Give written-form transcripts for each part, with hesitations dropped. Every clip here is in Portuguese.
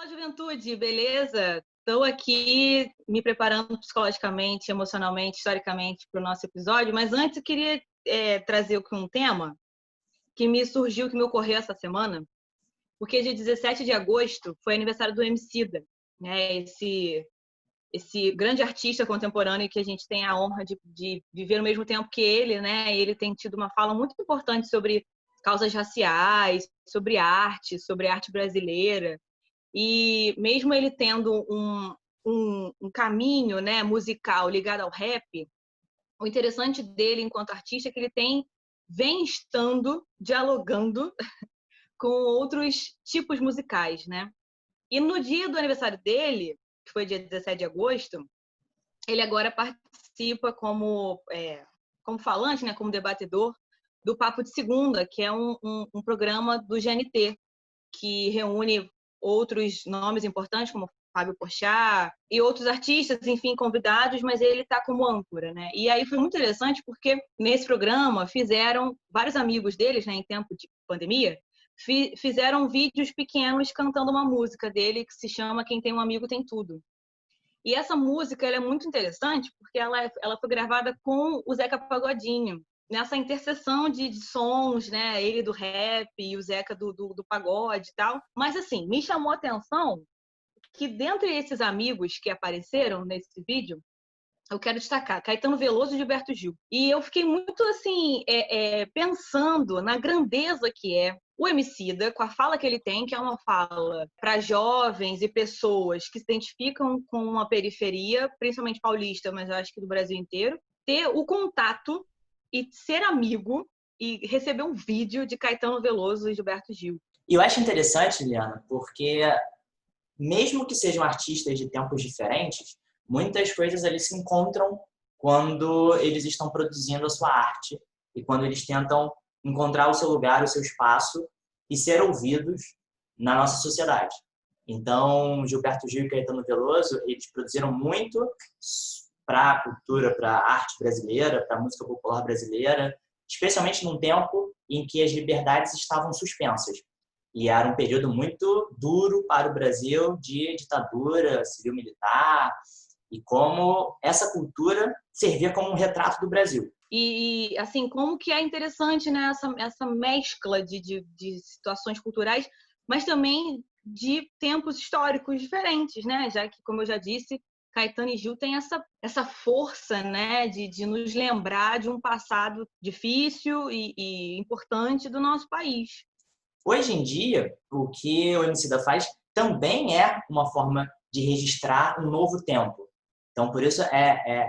Fala, juventude, beleza? Estou aqui me preparando psicologicamente, emocionalmente, historicamente para o nosso episódio, mas antes eu queria trazer aqui um tema que me surgiu, que me ocorreu essa semana, porque dia 17 de agosto foi aniversário do Emicida, né? Esse grande artista contemporâneo que a gente tem a honra de viver ao mesmo tempo que ele, né? Ele tem tido uma fala muito importante sobre causas raciais, sobre arte brasileira. E mesmo ele tendo um caminho, né, musical ligado ao rap, o interessante dele enquanto artista é que ele vem estando, dialogando com outros tipos musicais, né? E no dia do aniversário dele, que foi dia 17 de agosto, ele agora participa como falante, né, como debatedor, do Papo de Segunda, que é um programa do GNT, que reúne outros nomes importantes, como Fábio Porchat e outros artistas, enfim, convidados, mas ele está como âncora, né? E aí foi muito interessante porque nesse programa fizeram vários amigos deles, né, em tempo de pandemia, fizeram vídeos pequenos cantando uma música dele que se chama Quem Tem um Amigo Tem Tudo. E essa música ela é muito interessante porque ela foi gravada com o Zeca Pagodinho, nessa interseção de sons, né? Ele do rap e o Zeca do pagode e tal. Mas, assim, me chamou a atenção que, dentre esses amigos que apareceram nesse vídeo, eu quero destacar Caetano Veloso e Gilberto Gil. E eu fiquei muito, assim, pensando na grandeza que é o Emicida, com a fala que ele tem, que é uma fala para jovens e pessoas que se identificam com uma periferia, principalmente paulista, mas eu acho que do Brasil inteiro, ter o contato e ser amigo e receber um vídeo de Caetano Veloso e Gilberto Gil. E eu acho interessante, Liana, porque mesmo que sejam artistas de tempos diferentes, muitas coisas ali se encontram quando eles estão produzindo a sua arte e quando eles tentam encontrar o seu lugar, o seu espaço e ser ouvidos na nossa sociedade. Então, Gilberto Gil e Caetano Veloso, eles produziram muito para a cultura, para a arte brasileira, para a música popular brasileira, especialmente num tempo em que as liberdades estavam suspensas. E era um período muito duro para o Brasil de ditadura civil-militar e como essa cultura servia como um retrato do Brasil. E assim, como que é interessante, né, essa mescla de situações culturais, mas também de tempos históricos diferentes, né? Já que, como eu já disse, Caetano e Gil têm essa força, né, de nos lembrar de um passado difícil e importante do nosso país. Hoje em dia, o que o Emicida faz também é uma forma de registrar um novo tempo. Então, por isso é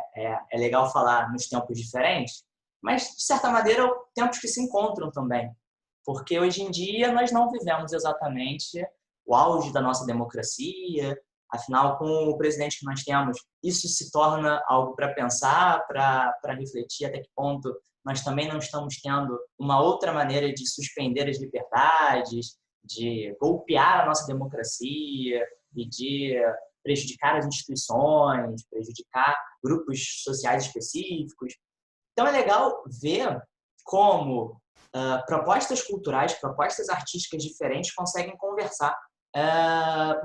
legal falar nos tempos diferentes, mas, de certa maneira, tempos que se encontram também. Porque hoje em dia nós não vivemos exatamente o auge da nossa democracia. Afinal, com o presidente que nós temos, isso se torna algo para pensar, para refletir até que ponto nós também não estamos tendo uma outra maneira de suspender as liberdades, de golpear a nossa democracia e de prejudicar as instituições, prejudicar grupos sociais específicos. Então é legal ver como propostas culturais, propostas artísticas diferentes conseguem conversar.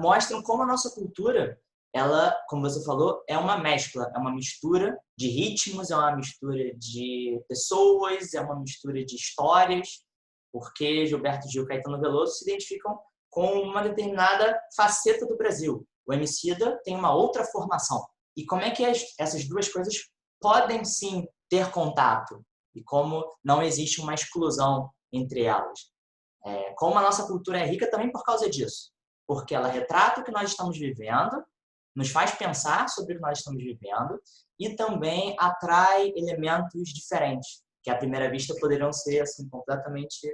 Mostram como a nossa cultura, ela, como você falou, é uma mescla, é uma mistura de ritmos, é uma mistura de pessoas, é uma mistura de histórias, porque Gilberto Gil e Caetano Veloso se identificam com uma determinada faceta do Brasil. O Emicida tem uma outra formação. E como é que essas duas coisas podem, sim, ter contato? E como não existe uma exclusão entre elas? Como a nossa cultura é rica também por causa disso. Porque ela retrata o que nós estamos vivendo, nos faz pensar sobre o que nós estamos vivendo e também atrai elementos diferentes, que à primeira vista poderiam ser assim, completamente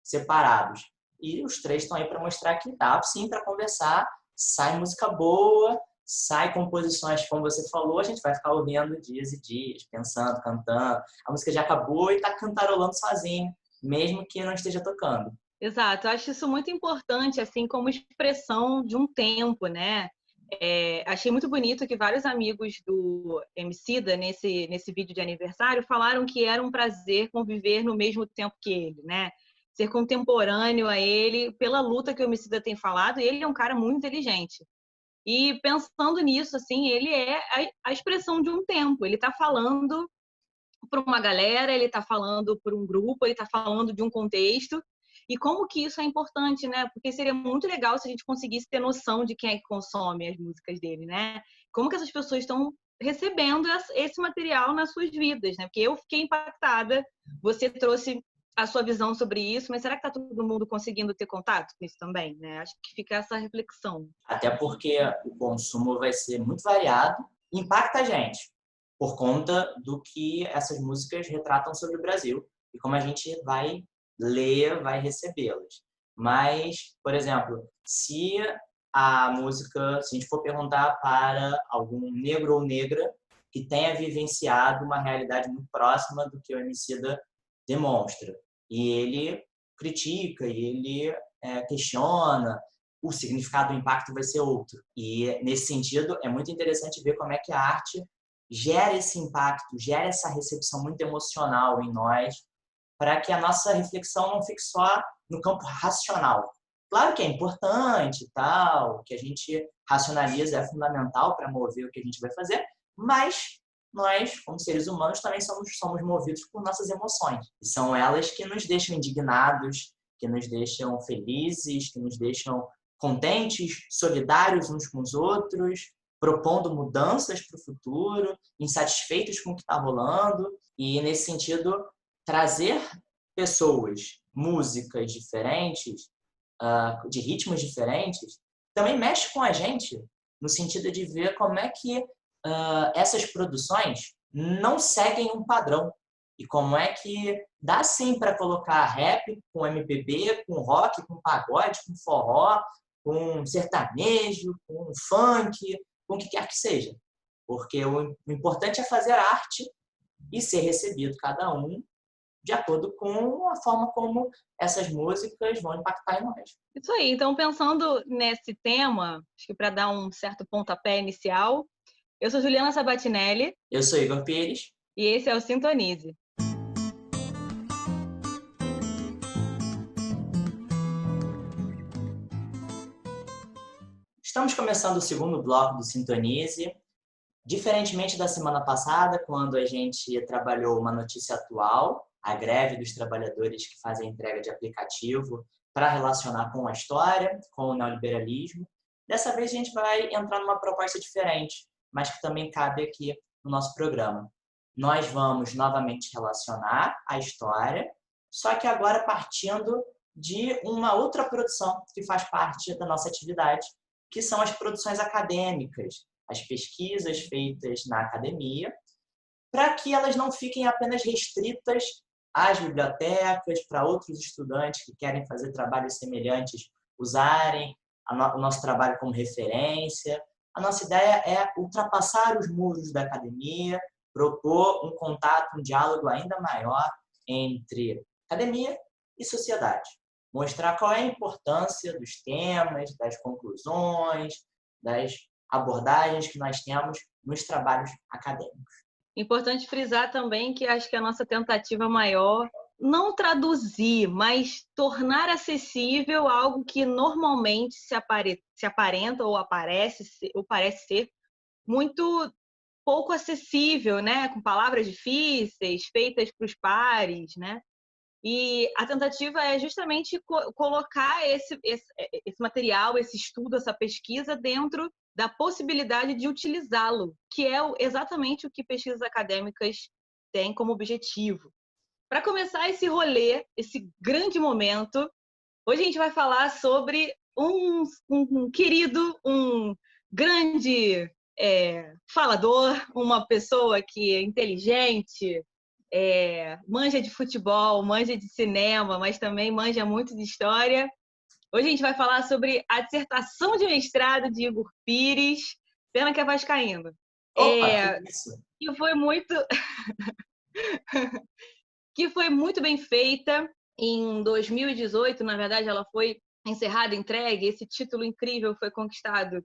separados. E os três estão aí para mostrar que dá sim para conversar, sai música boa, sai composições, como você falou, a gente vai ficar ouvindo dias e dias, pensando, cantando. A música já acabou e está cantarolando sozinho, mesmo que não esteja tocando. Exato, eu acho isso muito importante, assim, como expressão de um tempo, né? Achei muito bonito que vários amigos do Emicida, nesse vídeo de aniversário, falaram que era um prazer conviver no mesmo tempo que ele, né? ser contemporâneo a ele, pela luta que o Emicida tem falado, e ele é um cara muito inteligente. E pensando nisso, assim, ele é a expressão de um tempo. Ele está falando para uma galera, ele está falando para um grupo, ele está falando de um contexto. E como que isso é importante, né? Porque seria muito legal se a gente conseguisse ter noção de quem é que consome as músicas dele, né? Como que essas pessoas estão recebendo esse material nas suas vidas, né? Porque eu fiquei impactada. Você trouxe a sua visão sobre isso, mas será que está todo mundo conseguindo ter contato com isso também, né? Acho que fica essa reflexão. Até porque o consumo vai ser muito variado e impacta a gente por conta do que essas músicas retratam sobre o Brasil e como a gente vai ler, vai recebê-las. Mas, por exemplo, se se a gente for perguntar para algum negro ou negra que tenha vivenciado uma realidade muito próxima do que o Emicida demonstra, e ele critica, e ele questiona, o significado do impacto vai ser outro. E, nesse sentido, é muito interessante ver como é que a arte gera esse impacto, gera essa recepção muito emocional em nós, para que a nossa reflexão não fique só no campo racional. Claro que é importante e tal, o que a gente racionaliza é fundamental para mover o que a gente vai fazer, mas nós, como seres humanos, também somos movidos por nossas emoções. E são elas que nos deixam indignados, que nos deixam felizes, que nos deixam contentes, solidários uns com os outros, propondo mudanças para o futuro, insatisfeitos com o que está rolando. E, nesse sentido, trazer pessoas, músicas diferentes, de ritmos diferentes, também mexe com a gente, no sentido de ver como é que essas produções não seguem um padrão. E como é que dá sim para colocar rap com MPB, com rock, com pagode, com forró, com sertanejo, com funk, com o que quer que seja. Porque o importante é fazer arte e ser recebido cada um de acordo com a forma como essas músicas vão impactar em nós. Isso aí. Então, pensando nesse tema, acho que para dar um certo pontapé inicial, eu sou Juliana Sabatinelli. Eu sou Igor Pires. E esse é o Sintonize. Estamos começando o segundo bloco do Sintonize. Diferentemente da semana passada, quando a gente trabalhou uma notícia atual, a greve dos trabalhadores que fazem entrega de aplicativo para relacionar com a história, com o neoliberalismo. Dessa vez a gente vai entrar numa proposta diferente, mas que também cabe aqui no nosso programa. Nós vamos novamente relacionar a história, só que agora partindo de uma outra produção que faz parte da nossa atividade, que são as produções acadêmicas, as pesquisas feitas na academia, para que elas não fiquem apenas restritas às bibliotecas, para outros estudantes que querem fazer trabalhos semelhantes usarem o nosso trabalho como referência. A nossa ideia é ultrapassar os muros da academia, propor um contato, um diálogo ainda maior entre academia e sociedade. Mostrar qual é a importância dos temas, das conclusões, das abordagens que nós temos nos trabalhos acadêmicos. Importante frisar também que acho que a nossa tentativa maior não traduzir, mas tornar acessível algo que normalmente se aparenta ou parece ser muito pouco acessível, né? Com palavras difíceis, feitas para os pares, né? E a tentativa é justamente colocar esse material, esse estudo, essa pesquisa dentro da possibilidade de utilizá-lo, que é exatamente o que pesquisas acadêmicas têm como objetivo. Para começar esse rolê, esse grande momento, hoje a gente vai falar sobre um querido, um grande falador, uma pessoa que é inteligente, manja de futebol, manja de cinema, mas também manja muito de história. Hoje a gente vai falar sobre a dissertação de mestrado de Igor Pires, pena que é vascaíno. Opa, que isso? Que foi muito que foi muito bem feita. Em 2018, na verdade, ela foi encerrada, entregue. Esse título incrível foi conquistado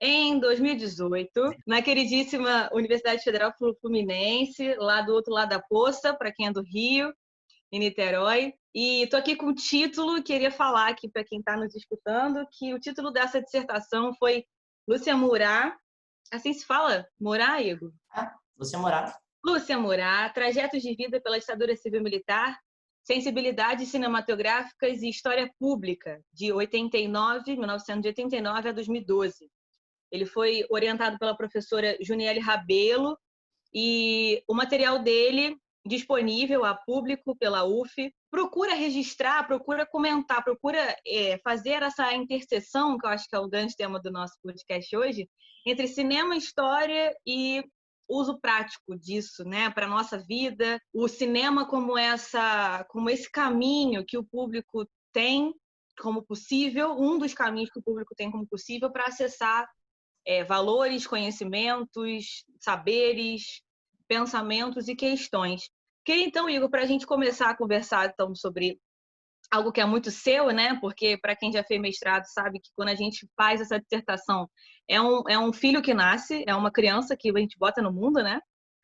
em 2018, na queridíssima Universidade Federal Fluminense, lá do outro lado da poça, para quem é do Rio. em Niterói. E estou aqui com o título, queria falar aqui para quem está nos escutando, que o título dessa dissertação foi Lúcia Murat, assim se fala? Murat, Igor? Lúcia Murat. Lúcia Murat, Trajetos de Vida pela Ditadura Civil-Militar, Sensibilidades Cinematográficas e História Pública, de 1989 a 2012. Ele foi orientado pela professora Juniele Rabelo e o material dele disponível a público pela UF. Procura registrar, procura comentar, procura fazer essa interseção, que eu acho que é o grande tema do nosso podcast hoje, entre cinema, história e uso prático disso, né, para nossa vida. O cinema como esse caminho que o público tem como possível, um dos caminhos que o público tem como possível para acessar valores, conhecimentos, saberes, pensamentos e questões. Queria então, Igor, para a gente começar a conversar então, sobre algo que é muito seu, né? Porque para quem já fez mestrado sabe que quando a gente faz essa dissertação é um filho que nasce, é uma criança que a gente bota no mundo, né?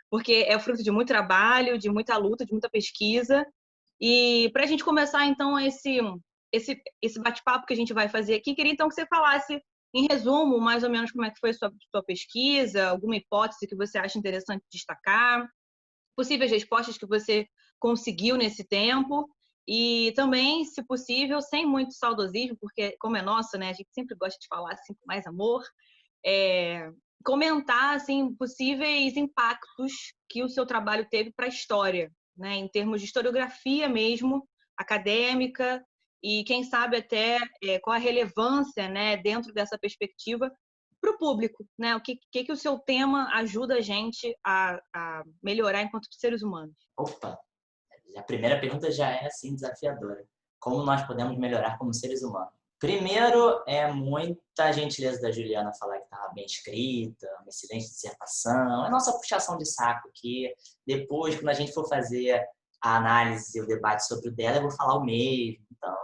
Porque é fruto de muito trabalho, de muita luta, de muita pesquisa. E para a gente começar então esse bate-papo que a gente vai fazer aqui, queria então que você falasse em resumo, mais ou menos como é que foi a sua pesquisa, alguma hipótese que você acha interessante destacar, possíveis respostas que você conseguiu nesse tempo e também, se possível, sem muito saudosismo, porque como é nosso, né, a gente sempre gosta de falar assim com mais amor, comentar assim possíveis impactos que o seu trabalho teve para a história, né, em termos de historiografia mesmo, acadêmica, e quem sabe até qual a relevância, né, dentro dessa perspectiva para o público, né? O que o seu tema ajuda a gente a melhorar enquanto seres humanos? Opa, a primeira pergunta já é assim desafiadora. Como nós podemos melhorar como seres humanos? Primeiro, é muita gentileza da Juliana falar que estava bem escrita, uma excelente dissertação. É nossa puxação de saco aqui. Depois, quando a gente for fazer a análise e o debate sobre o dela, eu vou falar o mesmo. Então,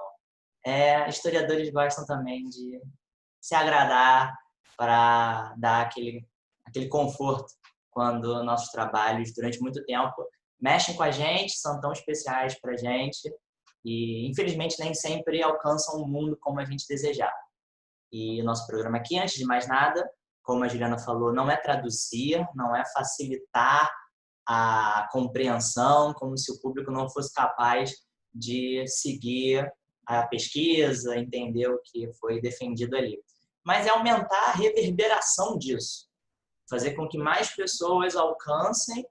historiadores gostam também de se agradar para dar aquele conforto quando nossos trabalhos, durante muito tempo, mexem com a gente, são tão especiais para a gente e, infelizmente, nem sempre alcançam o mundo como a gente desejava. E o nosso programa aqui, antes de mais nada, como a Juliana falou, não é traduzir, não é facilitar a compreensão, como se o público não fosse capaz de seguir a pesquisa, entender o que foi defendido ali. Mas é aumentar a reverberação disso, fazer com que mais pessoas alcancem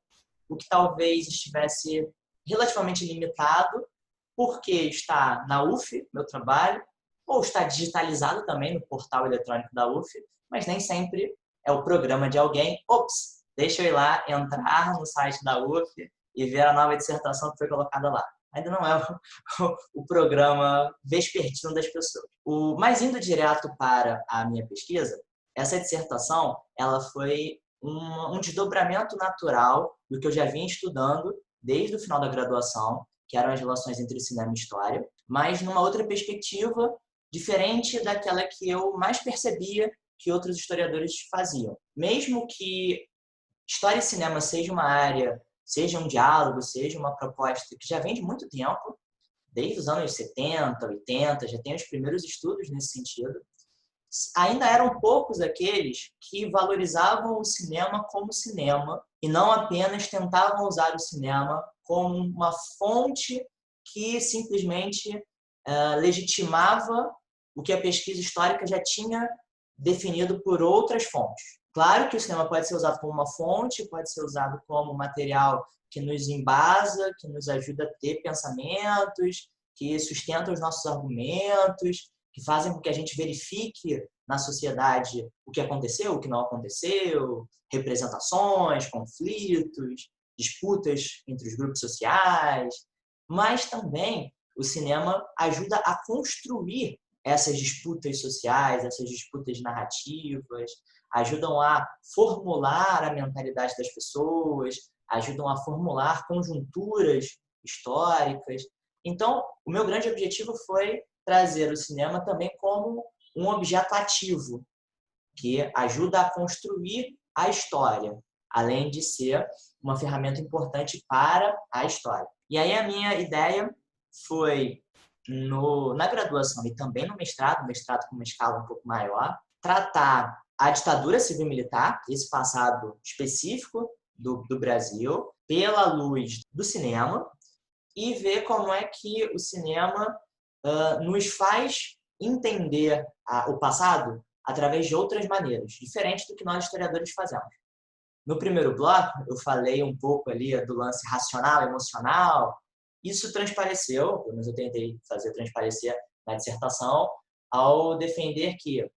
o que talvez estivesse relativamente limitado, porque está na UF, meu trabalho, ou está digitalizado também no portal eletrônico da UF, mas nem sempre é o programa de alguém. Ops, deixa eu ir lá, entrar no site da UF e ver a nova dissertação que foi colocada lá. Ainda não é o programa vespertino das pessoas. Mas indo direto para a minha pesquisa, essa dissertação ela foi um desdobramento natural do que eu já vinha estudando desde o final da graduação, que eram as relações entre cinema e história, mas numa outra perspectiva diferente daquela que eu mais percebia que outros historiadores faziam. Mesmo que história e cinema seja uma área, seja um diálogo, seja uma proposta que já vem de muito tempo, desde os anos 70, 80, já tem os primeiros estudos nesse sentido, ainda eram poucos aqueles que valorizavam o cinema como cinema e não apenas tentavam usar o cinema como uma fonte que simplesmente legitimava o que a pesquisa histórica já tinha definido por outras fontes. Claro que o cinema pode ser usado como uma fonte, pode ser usado como material que nos embasa, que nos ajuda a ter pensamentos, que sustenta os nossos argumentos, que fazem com que a gente verifique na sociedade o que aconteceu, o que não aconteceu, representações, conflitos, disputas entre os grupos sociais, mas também o cinema ajuda a construir essas disputas sociais, essas disputas narrativas, ajudam a formular a mentalidade das pessoas, ajudam a formular conjunturas históricas. Então, o meu grande objetivo foi trazer o cinema também como um objeto ativo, que ajuda a construir a história, além de ser uma ferramenta importante para a história. E aí a minha ideia foi, na graduação e também no mestrado com uma escala um pouco maior, tratar a ditadura civil-militar, esse passado específico do Brasil, pela luz do cinema, e ver como é que o cinema nos faz entender o passado através de outras maneiras, diferentes do que nós historiadores fazemos. No primeiro bloco, eu falei um pouco ali do lance racional, emocional. Isso transpareceu, pelo menos eu tentei fazer transparecer na dissertação, ao defender que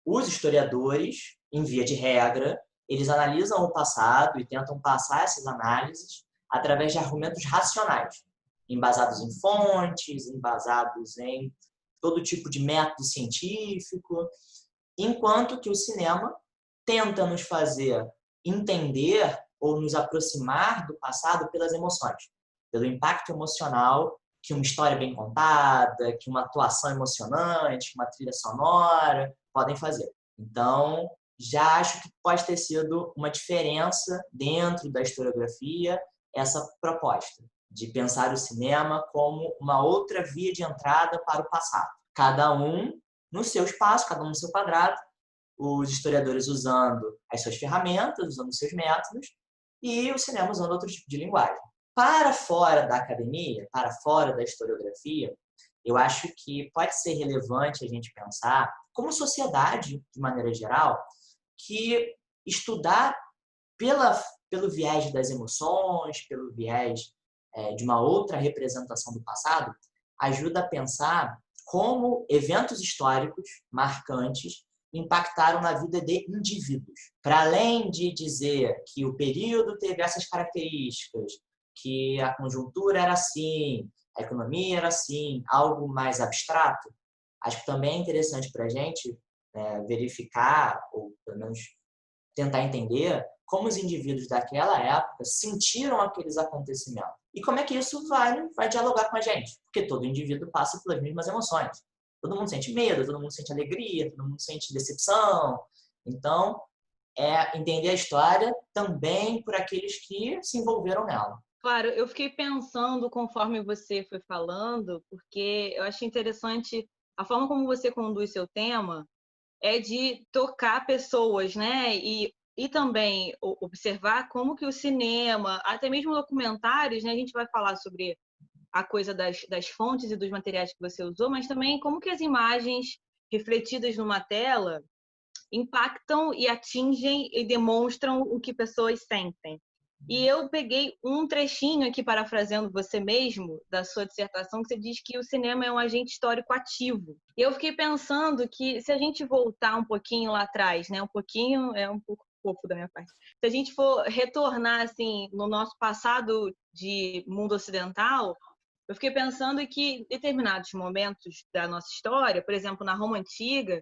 os historiadores, em via de regra, eles analisam o passado e tentam passar essas análises através de argumentos racionais, embasados em fontes, embasados em todo tipo de método científico, enquanto que o cinema tenta nos fazer entender ou nos aproximar do passado pelas emoções, pelo impacto emocional que uma história bem contada, que uma atuação emocionante, que uma trilha sonora podem fazer. Então, já acho que pode ter sido uma diferença dentro da historiografia essa proposta de pensar o cinema como uma outra via de entrada para o passado. Cada um no seu espaço, cada um no seu quadrado, os historiadores usando as suas ferramentas, usando os seus métodos, e o cinema usando outro tipo de linguagem. Para fora da academia, para fora da historiografia, eu acho que pode ser relevante a gente pensar, como sociedade, de maneira geral, que estudar pelo viés das emoções, pelo viés de uma outra representação do passado, ajuda a pensar como eventos históricos marcantes impactaram na vida de indivíduos. Para além de dizer que o período teve essas características, que a conjuntura era assim, a economia era assim, algo mais abstrato, acho que também é interessante para a gente verificar, ou pelo menos tentar entender, como os indivíduos daquela época sentiram aqueles acontecimentos. E como é que isso vai dialogar com a gente? Porque todo indivíduo passa pelas mesmas emoções. Todo mundo sente medo, todo mundo sente alegria, todo mundo sente decepção. Então, é entender a história também por aqueles que se envolveram nela. Claro, eu fiquei pensando conforme você foi falando, porque eu achei interessante a forma como você conduz seu tema é de tocar pessoas, né? E também observar como que o cinema, até mesmo documentários, né? A gente vai falar sobre a coisa das fontes e dos materiais que você usou, mas também como que as imagens refletidas numa tela impactam e atingem e demonstram o que pessoas sentem. E eu peguei um trechinho aqui, parafraseando você mesmo, da sua dissertação, que você diz que o cinema é um agente histórico ativo. E eu fiquei pensando que, se a gente voltar um pouquinho lá atrás, né, um pouquinho é um pouco fofo da minha parte, se a gente for retornar assim no nosso passado de mundo ocidental, eu fiquei pensando que em determinados momentos da nossa história, por exemplo, na Roma Antiga,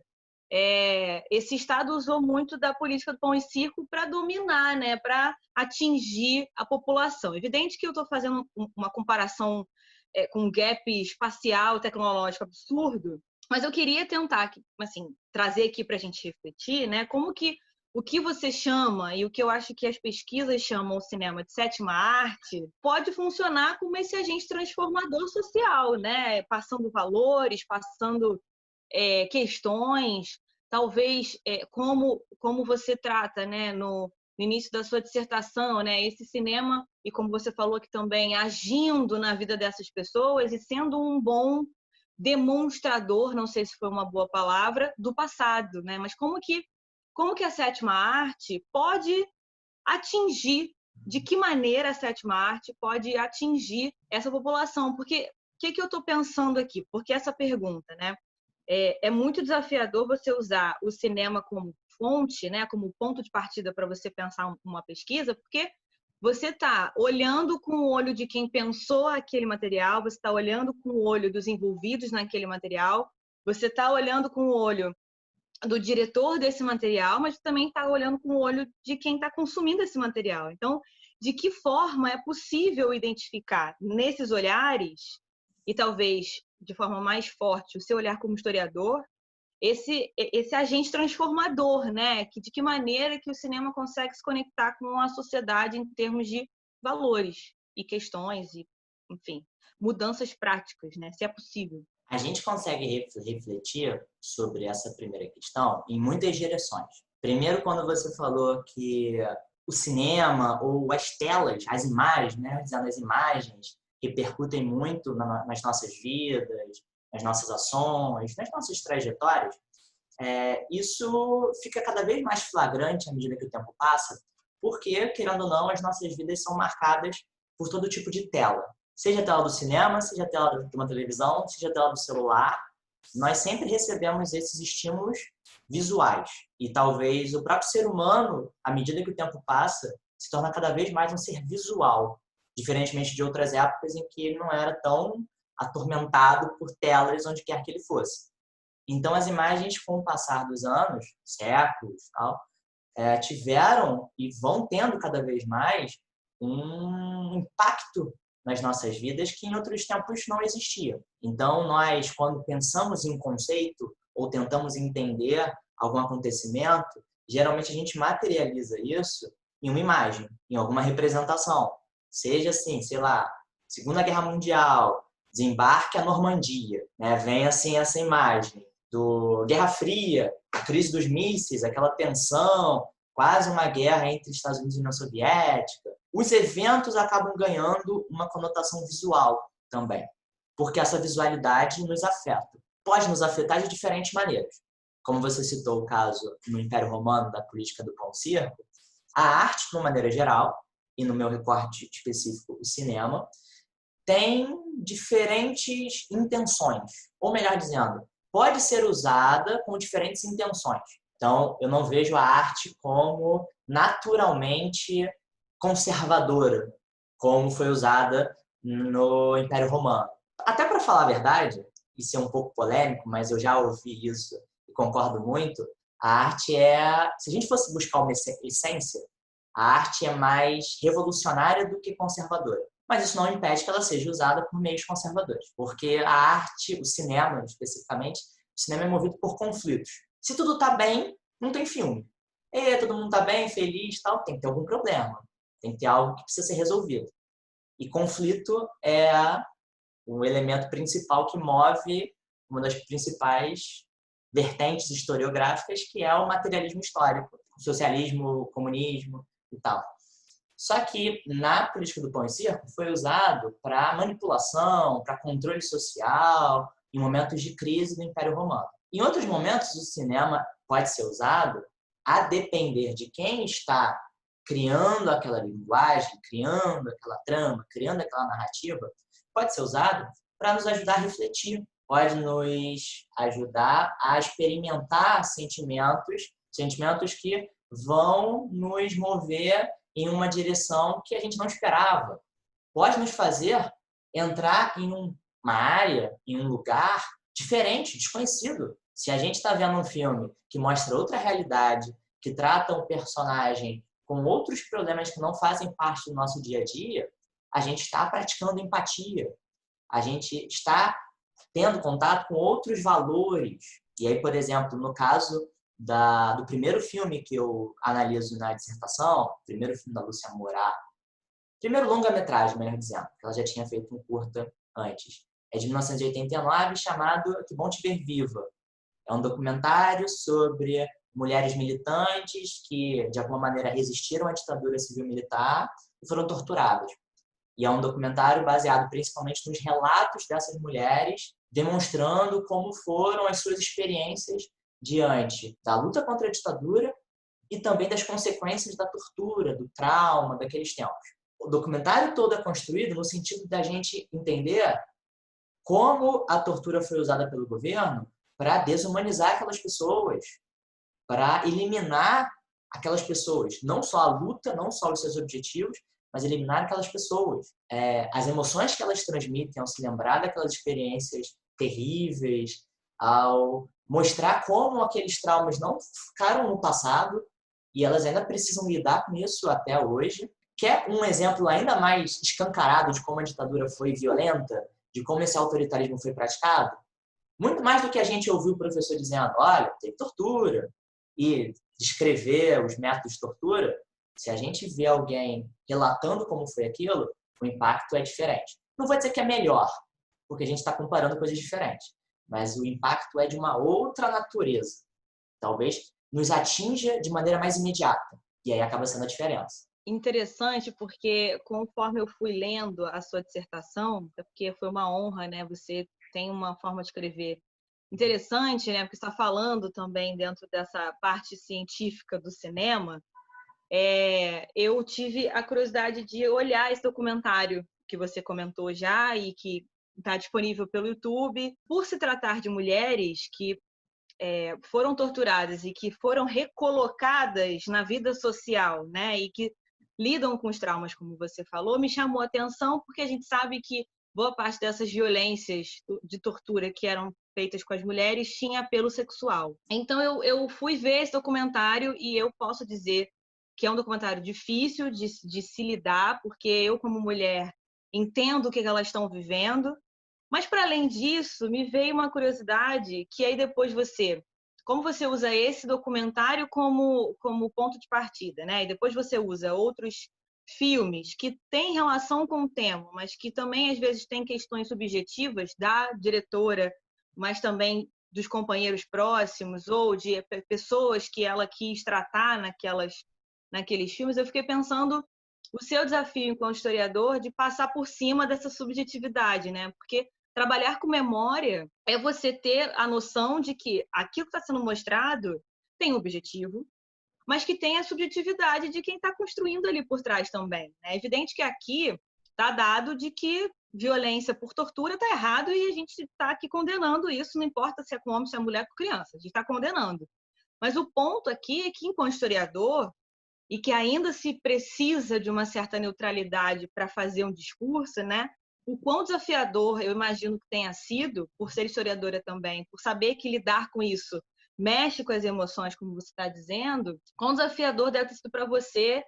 esse Estado usou muito da política do pão e circo para dominar, né, para atingir a população. Evidente que eu estou fazendo uma comparação com um gap espacial, tecnológico absurdo, mas eu queria tentar, assim, trazer aqui para a gente refletir, né, como que o que você chama e o que eu acho que as pesquisas chamam o cinema de sétima arte pode funcionar como esse agente transformador social, né, passando valores, passando questões, talvez como você trata, né, no início da sua dissertação, né, esse cinema, e como você falou aqui também, agindo na vida dessas pessoas e sendo um bom demonstrador, não sei se foi uma boa palavra, do passado, né? Mas como que a sétima arte pode atingir, de que maneira a sétima arte pode atingir essa população? Porque o que eu estou pensando aqui? Porque essa pergunta, né? É muito desafiador você usar o cinema como fonte, né, como ponto de partida para você pensar uma pesquisa, porque você está olhando com o olho de quem pensou aquele material, você está olhando com o olho dos envolvidos naquele material, você está olhando com o olho do diretor desse material, mas também está olhando com o olho de quem está consumindo esse material. Então, de que forma é possível identificar nesses olhares, e talvez de forma mais forte, o seu olhar como historiador, esse agente transformador, né? De que maneira que o cinema consegue se conectar com a sociedade em termos de valores e questões e enfim, mudanças práticas, né? Se é possível. A gente consegue refletir sobre essa primeira questão em muitas direções. Primeiro, quando você falou que o cinema ou as telas, as imagens, né, dizendo as imagens, repercutem muito nas nossas vidas, nas nossas ações, nas nossas trajetórias, isso fica cada vez mais flagrante à medida que o tempo passa, porque, querendo ou não, as nossas vidas são marcadas por todo tipo de tela. Seja a tela do cinema, seja a tela de uma televisão, seja a tela do celular, nós sempre recebemos esses estímulos visuais. E talvez o próprio ser humano, à medida que o tempo passa, se torna cada vez mais um ser visual, diferentemente de outras épocas em que ele não era tão atormentado por telas onde quer que ele fosse. Então, as imagens, com o passar dos anos, séculos, tal, tiveram e vão tendo cada vez mais um impacto nas nossas vidas que em outros tempos não existia. Então, nós, quando pensamos em um conceito ou tentamos entender algum acontecimento, geralmente a gente materializa isso em uma imagem, em alguma representação. Seja assim, sei lá, Segunda Guerra Mundial, desembarque à Normandia, né? Vem assim essa imagem do Guerra Fria, a crise dos mísseis, aquela tensão, quase uma guerra entre Estados Unidos e União Soviética. Os eventos acabam ganhando uma conotação visual também, porque essa visualidade nos afeta. Pode nos afetar de diferentes maneiras. Como você citou o caso no Império Romano, da política do pão e circo, a arte, de uma maneira geral, e no meu recorte específico, o cinema, tem diferentes intenções. Ou melhor dizendo, pode ser usada com diferentes intenções. Então, eu não vejo a arte como naturalmente conservadora, como foi usada no Império Romano. Até para falar a verdade, isso é um pouco polêmico, mas eu já ouvi isso e concordo muito, a arte se a gente fosse buscar uma essência, a arte é mais revolucionária do que conservadora. Mas isso não impede que ela seja usada por meios conservadores, porque a arte, o cinema especificamente, o cinema é movido por conflitos. Se tudo está bem, não tem filme. Todo mundo está bem, feliz, tal, tem que ter algum problema. Tem que ter algo que precisa ser resolvido. E conflito é o elemento principal que move uma das principais vertentes historiográficas, que é o materialismo histórico, o socialismo, o comunismo e tal. Só que na política do pão e circo foi usado para manipulação, para controle social, em momentos de crise do Império Romano. Em outros momentos, o cinema pode ser usado a depender de quem está criando aquela linguagem, criando aquela trama, criando aquela narrativa, pode ser usado para nos ajudar a refletir, pode nos ajudar a experimentar sentimentos que vão nos mover em uma direção que a gente não esperava. Pode nos fazer entrar em uma área, em um lugar diferente, desconhecido. Se a gente está vendo um filme que mostra outra realidade, que trata um personagem com outros problemas que não fazem parte do nosso dia a dia, a gente está praticando empatia. A gente está tendo contato com outros valores. E aí, por exemplo, no caso do primeiro filme que eu analiso na dissertação, o primeiro filme da Lúcia Moura, primeiro longa-metragem, melhor dizendo, que ela já tinha feito um curta antes. É de 1989, chamado Que Bom Te Ver Viva. É um documentário sobre mulheres militantes que, de alguma maneira, resistiram à ditadura civil-militar e foram torturadas. E é um documentário baseado principalmente nos relatos dessas mulheres, demonstrando como foram as suas experiências diante da luta contra a ditadura e também das consequências da tortura, do trauma daqueles tempos. O documentário todo é construído no sentido da gente entender como a tortura foi usada pelo governo para desumanizar aquelas pessoas, para eliminar aquelas pessoas. Não só a luta, não só os seus objetivos, mas eliminar aquelas pessoas. As emoções que elas transmitem ao se lembrar daquelas experiências terríveis, ao mostrar como aqueles traumas não ficaram no passado e elas ainda precisam lidar com isso até hoje. Quer um exemplo ainda mais escancarado de como a ditadura foi violenta, de como esse autoritarismo foi praticado? Muito mais do que a gente ouviu o professor dizendo, olha, teve tortura, e descrever os métodos de tortura, se a gente vê alguém relatando como foi aquilo, o impacto é diferente. Não vou dizer que é melhor, porque a gente está comparando coisas diferentes, mas o impacto é de uma outra natureza. Talvez nos atinja de maneira mais imediata, e aí acaba sendo a diferença. Interessante, porque conforme eu fui lendo a sua dissertação, porque foi uma honra, né? Você tem uma forma de escrever interessante, né? Porque está falando também dentro dessa parte científica do cinema. Eu tive a curiosidade de olhar esse documentário que você comentou já e que está disponível pelo YouTube. Por se tratar de mulheres que foram torturadas e que foram recolocadas na vida social, né? E que lidam com os traumas, como você falou, me chamou a atenção porque a gente sabe que boa parte dessas violências de tortura que eram feitas com as mulheres tinha apelo sexual. Então eu fui ver esse documentário e eu posso dizer que é um documentário difícil de se lidar, porque eu, como mulher, entendo o que elas estão vivendo, mas, para além disso, me veio uma curiosidade que aí depois como você usa esse documentário como ponto de partida, né? E depois você usa outros filmes que têm relação com o tema, mas que também, às vezes, têm questões subjetivas da diretora, mas também dos companheiros próximos ou de pessoas que ela quis tratar naqueles filmes. Eu fiquei pensando o seu desafio enquanto historiador de passar por cima dessa subjetividade, né? Porque trabalhar com memória é você ter a noção de que aquilo que está sendo mostrado tem um objetivo, mas que tem a subjetividade de quem está construindo ali por trás também. É evidente que aqui está dado de que violência por tortura está errado e a gente está aqui condenando isso, não importa se é com homem, se é mulher, com criança, a gente está condenando. Mas o ponto aqui é que, enquanto historiador, e que ainda se precisa de uma certa neutralidade para fazer um discurso, né? O quão desafiador eu imagino que tenha sido, por ser historiadora também, por saber que lidar com isso mexe com as emoções, como você está dizendo, quão desafiador deve ter sido para você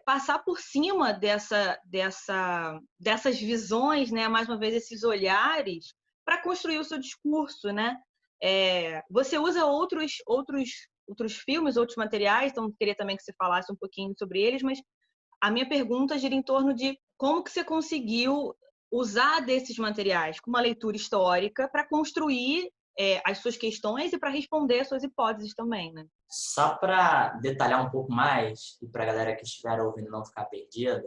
passar por cima dessas visões, né? Mais uma vez, esses olhares, para construir o seu discurso, né? Você usa outros filmes, outros materiais, então queria também que você falasse um pouquinho sobre eles, mas a minha pergunta gira em torno de como que você conseguiu usar desses materiais com uma leitura histórica para construir as suas questões e para responder as suas hipóteses também, né? Só para detalhar um pouco mais, e para a galera que estiver ouvindo não ficar perdida,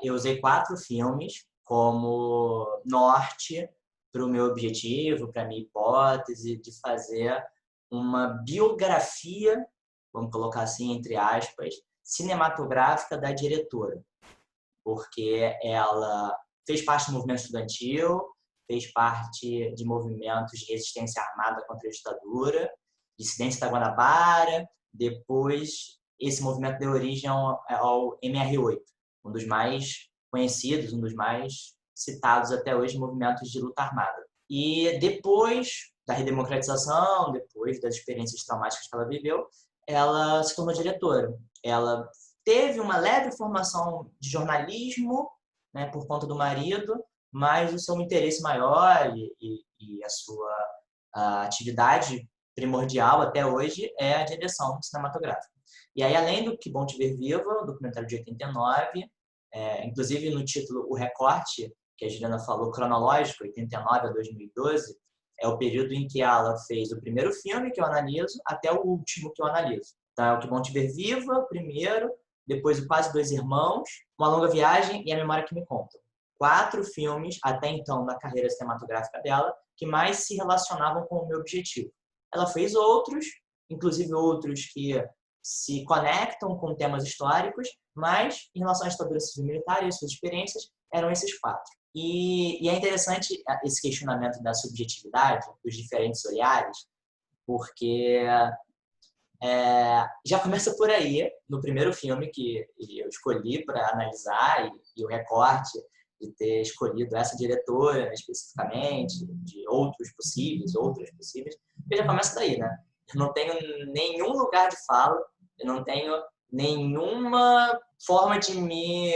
eu usei 4 filmes como norte para o meu objetivo, para a minha hipótese de fazer uma biografia, vamos colocar assim, entre aspas, cinematográfica da diretora, porque ela fez parte do movimento estudantil, fez parte de movimentos de resistência armada contra a ditadura, dissidência da Guanabara, depois esse movimento deu origem ao MR8, um dos mais conhecidos, um dos mais citados até hoje movimentos de luta armada. E depois da redemocratização, depois das experiências traumáticas que ela viveu, ela se tornou diretora. Ela teve uma leve formação de jornalismo, né, por conta do marido, mas o seu interesse maior e a sua atividade primordial até hoje é a direção cinematográfica. E aí, além do Que Bom Te Ver Viva, documentário de 89, inclusive no título O Recorte, que a Juliana falou, cronológico, 89 a 2012, é o período em que ela fez o primeiro filme que eu analiso até o último que eu analiso. Então, é O Que Bom Te Ver Viva, o primeiro, depois o Quase Dois Irmãos, Uma Longa Viagem e A Memória que Me Conta. 4 filmes, até então, na carreira cinematográfica dela, que mais se relacionavam com o meu objetivo. Ela fez outros, inclusive outros que se conectam com temas históricos, mas em relação à ditadura civil-militar e às suas experiências, eram esses 4. E é interessante esse questionamento da subjetividade, dos diferentes olhares, porque já começa por aí, no primeiro filme que eu escolhi para analisar, e o recorte de ter escolhido essa diretora especificamente, de outras possíveis, porque já começa daí, né? Eu não tenho nenhum lugar de fala, eu não tenho nenhuma forma de me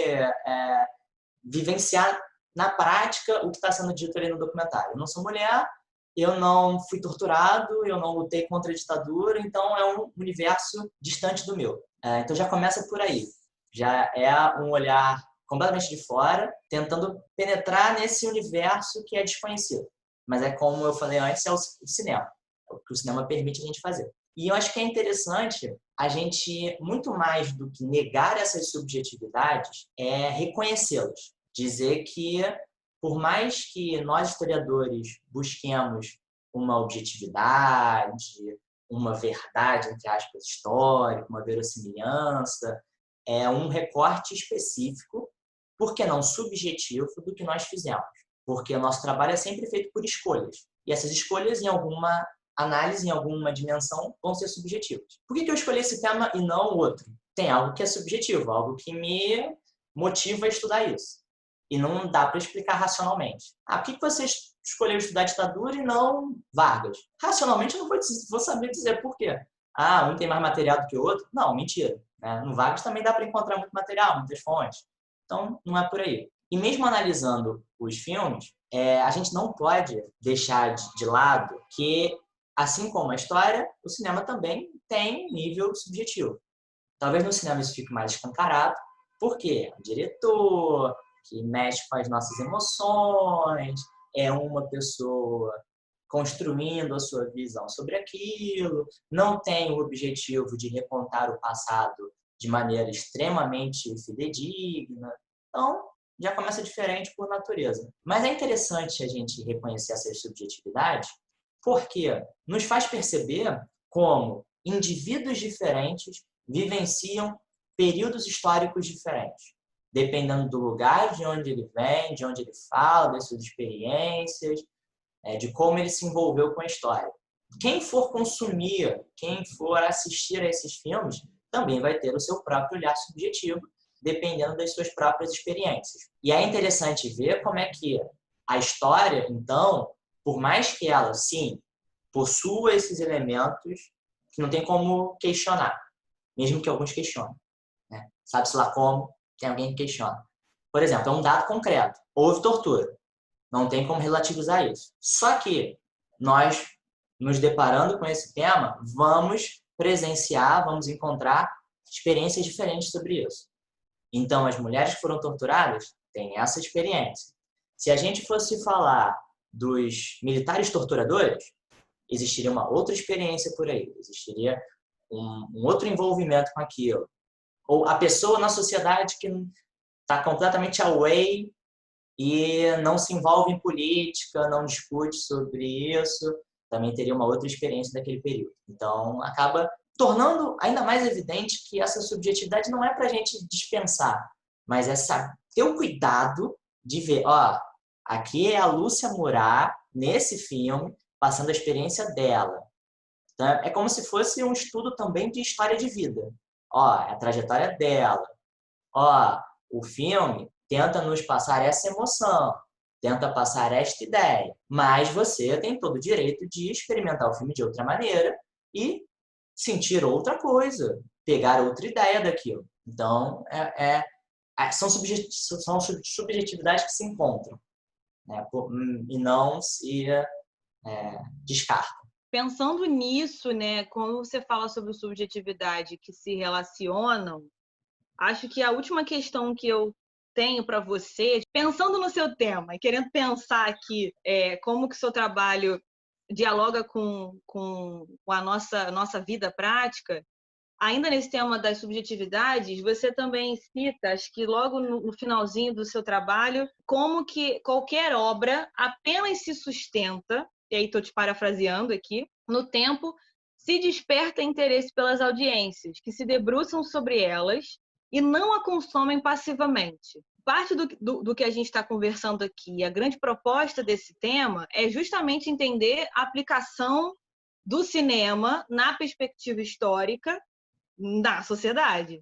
vivenciar na prática o que está sendo dito ali no documentário. Eu não sou mulher, eu não fui torturado, eu não lutei contra a ditadura, então é um universo distante do meu. Então já começa por aí. Já é um olhar completamente de fora, tentando penetrar nesse universo que é desconhecido. Mas é como eu falei antes, é o cinema. É o que o cinema permite a gente fazer. E eu acho que é interessante a gente, muito mais do que negar essas subjetividades, é reconhecê-las. Dizer que, por mais que nós, historiadores, busquemos uma objetividade, uma verdade, entre aspas, histórica, uma verossimilhança, é um recorte específico, por que não subjetivo, do que nós fizemos. Porque o nosso trabalho é sempre feito por escolhas. E essas escolhas, em alguma análise, em alguma dimensão, vão ser subjetivas. Por que eu escolhi esse tema e não o outro? Tem algo que é subjetivo, algo que me motiva a estudar isso. E não dá para explicar racionalmente. Por que você escolheu estudar ditadura e não Vargas? Racionalmente eu não vou saber dizer por quê. Um tem mais material do que o outro? Não, mentira. No Vargas também dá para encontrar muito material, muitas fontes. Então, não é por aí. E mesmo analisando os filmes, a gente não pode deixar de lado que, assim como a história, o cinema também tem nível subjetivo. Talvez no cinema isso fique mais escancarado, porque o diretor que mexe com as nossas emoções, é uma pessoa construindo a sua visão sobre aquilo, não tem o objetivo de recontar o passado de maneira extremamente fidedigna. Então, já começa diferente por natureza. Mas é interessante a gente reconhecer essas subjetividades, porque nos faz perceber como indivíduos diferentes vivenciam períodos históricos diferentes, dependendo do lugar de onde ele vem, de onde ele fala, das suas experiências, de como ele se envolveu com a história. Quem for consumir, quem for assistir a esses filmes, também vai ter o seu próprio olhar subjetivo, dependendo das suas próprias experiências. E é interessante ver como é que a história, então, por mais que ela, sim, possua esses elementos que não tem como questionar, mesmo que alguns questionem. Sabe-se lá como, tem alguém que questiona. Por exemplo, é um dado concreto. Houve tortura. Não tem como relativizar isso. Só que nós, nos deparando com esse tema, vamos presenciar, vamos encontrar experiências diferentes sobre isso. Então, as mulheres que foram torturadas têm essa experiência. Se a gente fosse falar dos militares torturadores, existiria uma outra experiência por aí, existiria um outro envolvimento com aquilo. Ou a pessoa na sociedade que está completamente away e não se envolve em política, não discute sobre isso, também teria uma outra experiência daquele período. Então, acaba tornando ainda mais evidente que essa subjetividade não é para a gente dispensar, mas é ter o cuidado de ver, aqui é a Lúcia Murat, nesse filme, passando a experiência dela. Então, é como se fosse um estudo também de história de vida. É a trajetória dela. O filme tenta nos passar essa emoção, tenta passar esta ideia, mas você tem todo o direito de experimentar o filme de outra maneira e sentir outra coisa, pegar outra ideia daquilo. Então, são subjetividades que se encontram, né? E não se descartam. Pensando nisso, né, quando você fala sobre subjetividade que se relacionam, acho que a última questão que eu tenho para você, pensando no seu tema e querendo pensar aqui como que o seu trabalho dialoga com a nossa vida prática, ainda nesse tema das subjetividades, você também cita, acho que logo no finalzinho do seu trabalho, como que qualquer obra apenas se sustenta, e aí estou te parafraseando aqui, no tempo se desperta interesse pelas audiências, que se debruçam sobre elas e não a consomem passivamente. Parte do que a gente está conversando aqui, a grande proposta desse tema é justamente entender a aplicação do cinema na perspectiva histórica na sociedade.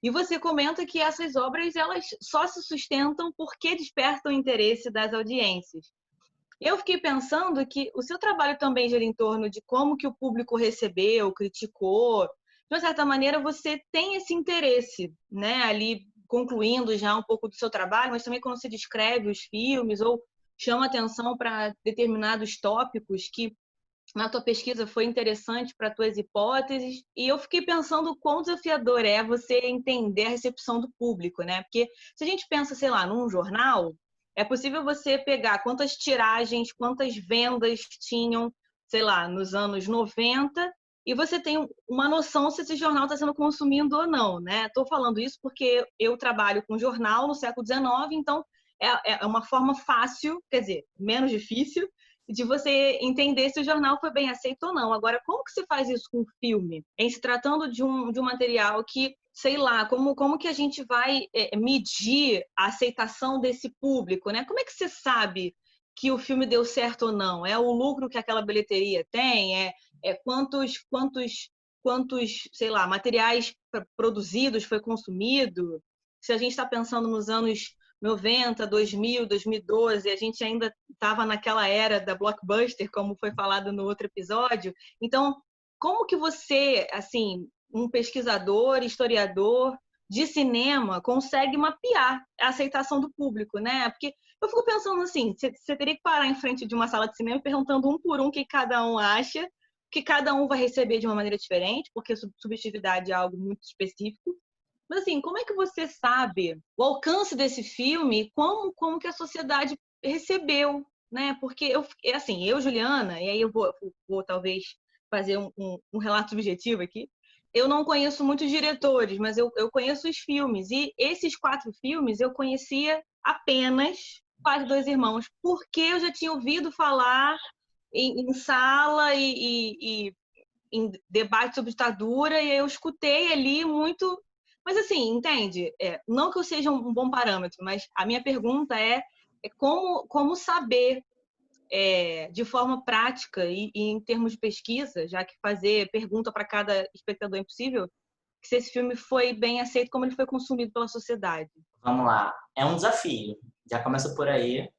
E você comenta que essas obras elas só se sustentam porque despertam o interesse das audiências. Eu fiquei pensando que o seu trabalho também gira em torno de como que o público recebeu, criticou. De uma certa maneira, você tem esse interesse, né? Ali concluindo já um pouco do seu trabalho, mas também quando você descreve os filmes ou chama atenção para determinados tópicos que na tua pesquisa foi interessante para tuas hipóteses, e eu fiquei pensando o quão desafiador é você entender a recepção do público, né? Porque se a gente pensa, sei lá, num jornal, é possível você pegar quantas tiragens, quantas vendas tinham, sei lá, nos anos 90, e você tem uma noção se esse jornal está sendo consumido ou não, né? Estou falando isso porque eu trabalho com jornal no século XIX, então é uma forma fácil, quer dizer, menos difícil, de você entender se o jornal foi bem aceito ou não. Agora, como que se faz isso com o filme? Em se tratando de um material que, sei lá, como que a gente vai medir a aceitação desse público, né? Como é que você sabe que o filme deu certo ou não? É o lucro que aquela bilheteria tem? Quantos, sei lá, materiais produzidos foi consumido? Se a gente está pensando nos anos 90, 2000, 2012, a gente ainda estava naquela era da blockbuster, como foi falado no outro episódio. Então, como que você, assim, um pesquisador, historiador de cinema, consegue mapear a aceitação do público, né? Porque eu fico pensando assim, você teria que parar em frente de uma sala de cinema perguntando um por um o que cada um acha, que cada um vai receber de uma maneira diferente, porque subjetividade é algo muito específico. Mas assim, como é que você sabe o alcance desse filme e como que a sociedade recebeu, né? Porque eu, Juliana, e aí eu vou talvez fazer um relato subjetivo aqui, eu não conheço muitos diretores, mas eu conheço os filmes. E esses 4 filmes eu conhecia apenas Quase Dois Irmãos, porque eu já tinha ouvido falar em sala e em debate sobre ditadura, e eu escutei ali muito. Mas assim, entende? Não que eu seja um bom parâmetro, mas a minha pergunta é como saber de forma prática e em termos de pesquisa, já que fazer pergunta para cada espectador é impossível, se esse filme foi bem aceito, como ele foi consumido pela sociedade. Vamos lá. É um desafio. Já começa por aí.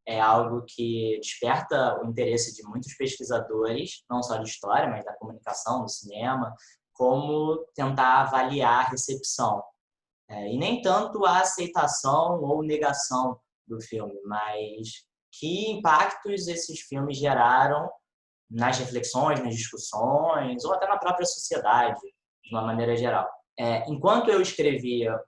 É algo que desperta o interesse de muitos pesquisadores, não só de história, mas da comunicação, do cinema, como tentar avaliar a recepção. E nem tanto a aceitação ou negação do filme, mas que impactos esses filmes geraram nas reflexões, nas discussões, ou até na própria sociedade, de uma maneira geral. Enquanto eu escrevia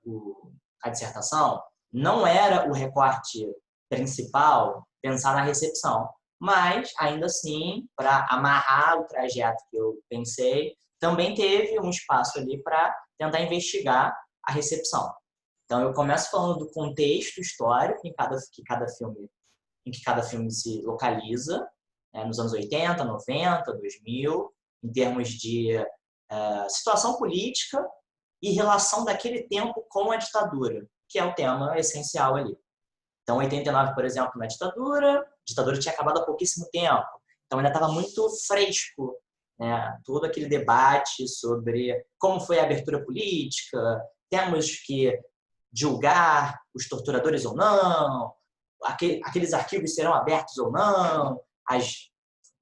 a dissertação, não era o recorte principal pensar na recepção, mas, ainda assim, para amarrar o trajeto que eu pensei, também teve um espaço ali para tentar investigar a recepção. Então, eu começo falando do contexto histórico em que cada filme se localiza, nos anos 80, 90, 2000, em termos de situação política e relação daquele tempo com a ditadura, que é o tema essencial ali. Então, 89, por exemplo, na ditadura, a ditadura tinha acabado há pouquíssimo tempo, então ainda estava muito fresco, né? Todo aquele debate sobre como foi a abertura política, temos que julgar os torturadores ou não, aqueles arquivos serão abertos ou não, os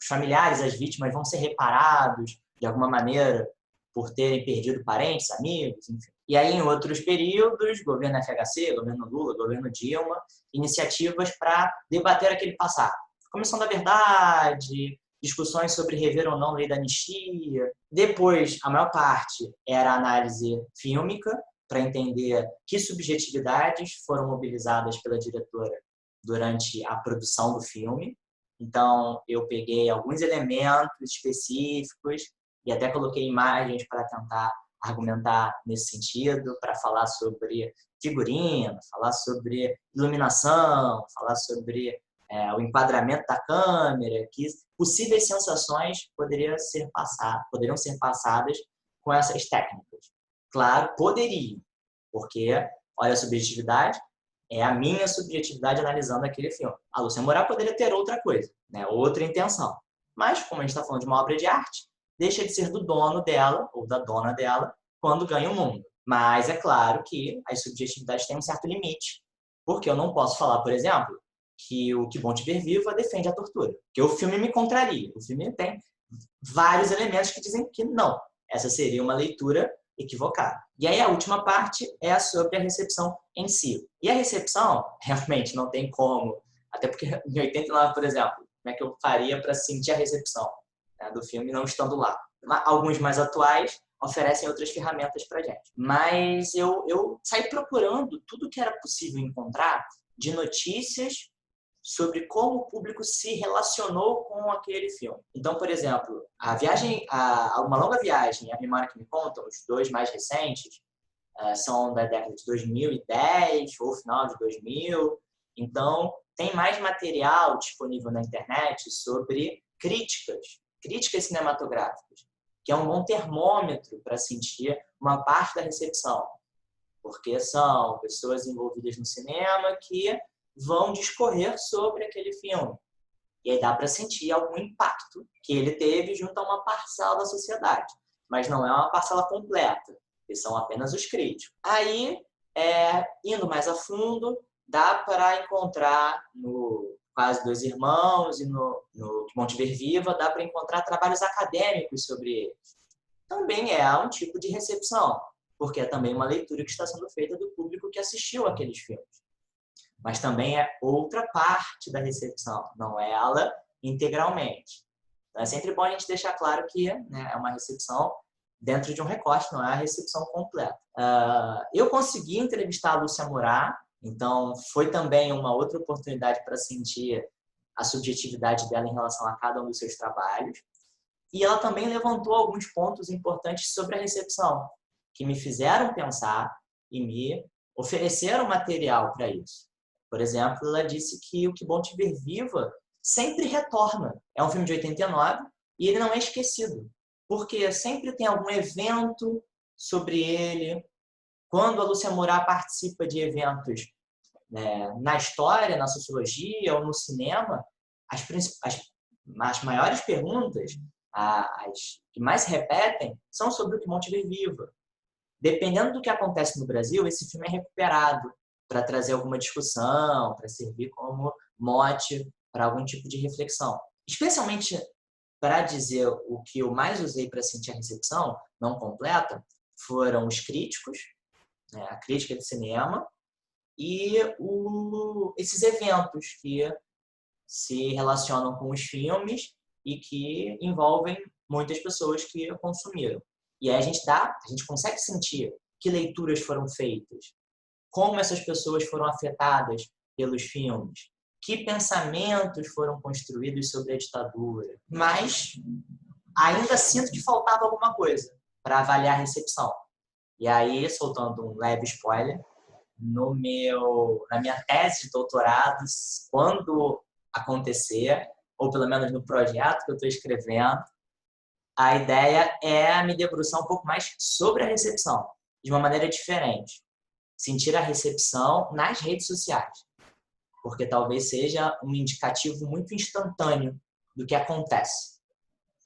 familiares, as vítimas vão ser reparados de alguma maneira por terem perdido parentes, amigos, enfim. E aí, em outros períodos, governo FHC, governo Lula, governo Dilma, iniciativas para debater aquele passado. Comissão da Verdade, discussões sobre rever ou não a lei da anistia. Depois, a maior parte era análise fílmica, para entender que subjetividades foram mobilizadas pela diretora durante a produção do filme. Então, eu peguei alguns elementos específicos e até coloquei imagens para tentar argumentar nesse sentido, para falar sobre figurino, falar sobre iluminação, falar sobre o enquadramento da câmera, que possíveis sensações poderiam ser passadas com essas técnicas. Claro, poderiam, porque, olha a subjetividade, é a minha subjetividade analisando aquele filme. A Lúcia Moral poderia ter outra coisa, né? Outra intenção. Mas, como a gente está falando de uma obra de arte, deixa de ser do dono dela, ou da dona dela, quando ganha o mundo. Mas é claro que as subjetividades têm um certo limite, porque eu não posso falar, por exemplo, que o Que Bom Te Ver Viva defende a tortura. Porque o filme me contraria. O filme tem vários elementos que dizem que não. Essa seria uma leitura equivocada. E aí a última parte é sobre a recepção em si. E a recepção, realmente, não tem como. Até porque em 89, por exemplo, como é que eu faria para sentir a recepção? né, do filme não estando lá. Alguns mais atuais oferecem outras ferramentas para a gente. Mas eu saí procurando tudo que era possível encontrar de notícias sobre como o público se relacionou com aquele filme. Então, por exemplo, Uma Longa Viagem e A Memória que Me Contam, os dois mais recentes, são da década de 2010 ou final de 2000. Então, tem mais material disponível na internet sobre críticas cinematográficas, que é um bom termômetro para sentir uma parte da recepção, porque são pessoas envolvidas no cinema que vão discorrer sobre aquele filme. E aí dá para sentir algum impacto que ele teve junto a uma parcela da sociedade, mas não é uma parcela completa, que são apenas os críticos. Aí, indo mais a fundo, dá para encontrar no Quase Dois Irmãos e no Que Bom Te Ver Viva, dá para encontrar trabalhos acadêmicos sobre eles. Também é um tipo de recepção, porque é também uma leitura que está sendo feita do público que assistiu aqueles filmes. Mas também é outra parte da recepção, não é ela integralmente. Então, é sempre bom a gente deixar claro que, né, é uma recepção dentro de um recorte, não é a recepção completa. Eu consegui entrevistar a Lúcia Murat, então foi também uma outra oportunidade para sentir a subjetividade dela em relação a cada um dos seus trabalhos. E ela também levantou alguns pontos importantes sobre a recepção, que me fizeram pensar e me ofereceram material para isso. Por exemplo, ela disse que O Que Bom Te Ver Viva sempre retorna. É um filme de 89 e ele não é esquecido, porque sempre tem algum evento sobre ele. Quando a Lúcia Murat participa de eventos, né, na história, na sociologia ou no cinema, as maiores perguntas, as que mais se repetem, são sobre O Que Bom Te Ver Viva. Dependendo do que acontece no Brasil, esse filme é recuperado para trazer alguma discussão, para servir como mote para algum tipo de reflexão. Especialmente para dizer o que eu mais usei para sentir a recepção não completa, foram os críticos, né, a crítica de cinema, e esses eventos que se relacionam com os filmes e que envolvem muitas pessoas que consumiram. E aí a gente consegue sentir que leituras foram feitas, como essas pessoas foram afetadas pelos filmes, que pensamentos foram construídos sobre a ditadura. Mas ainda sinto que faltava alguma coisa para avaliar a recepção. E aí, soltando um leve spoiler, na minha tese de doutorado, quando acontecer, ou pelo menos no projeto que eu estou escrevendo, a ideia é me debruçar um pouco mais sobre a recepção, de uma maneira diferente. Sentir a recepção nas redes sociais, porque talvez seja um indicativo muito instantâneo do que acontece.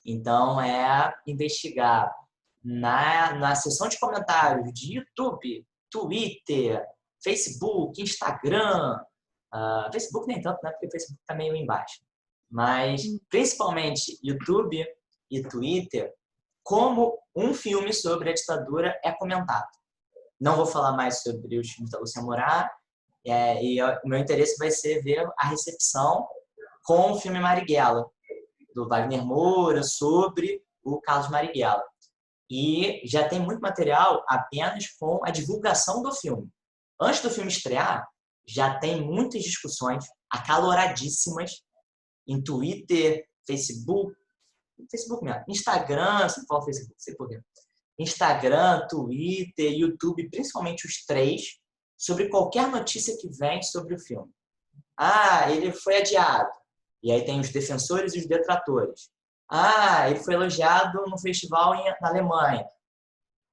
Então, é investigar na seção de comentários de YouTube, Twitter, Facebook, Instagram, Facebook nem tanto, né, porque o Facebook está meio embaixo, mas principalmente YouTube e Twitter, como um filme sobre a ditadura é comentado. Não vou falar mais sobre os filmes da Lúcia Murat, e o meu interesse vai ser ver a recepção com o filme Marighella, do Wagner Moura, sobre o Carlos Marighella. E já tem muito material apenas com a divulgação do filme. Antes do filme estrear, já tem muitas discussões acaloradíssimas em Twitter, Facebook mesmo, Instagram, se for Facebook, sei por quê. Instagram, Twitter, YouTube, principalmente os três, sobre qualquer notícia que vem sobre o filme. Ele foi adiado. E aí tem os defensores e os detratores. Ele foi elogiado no festival na Alemanha.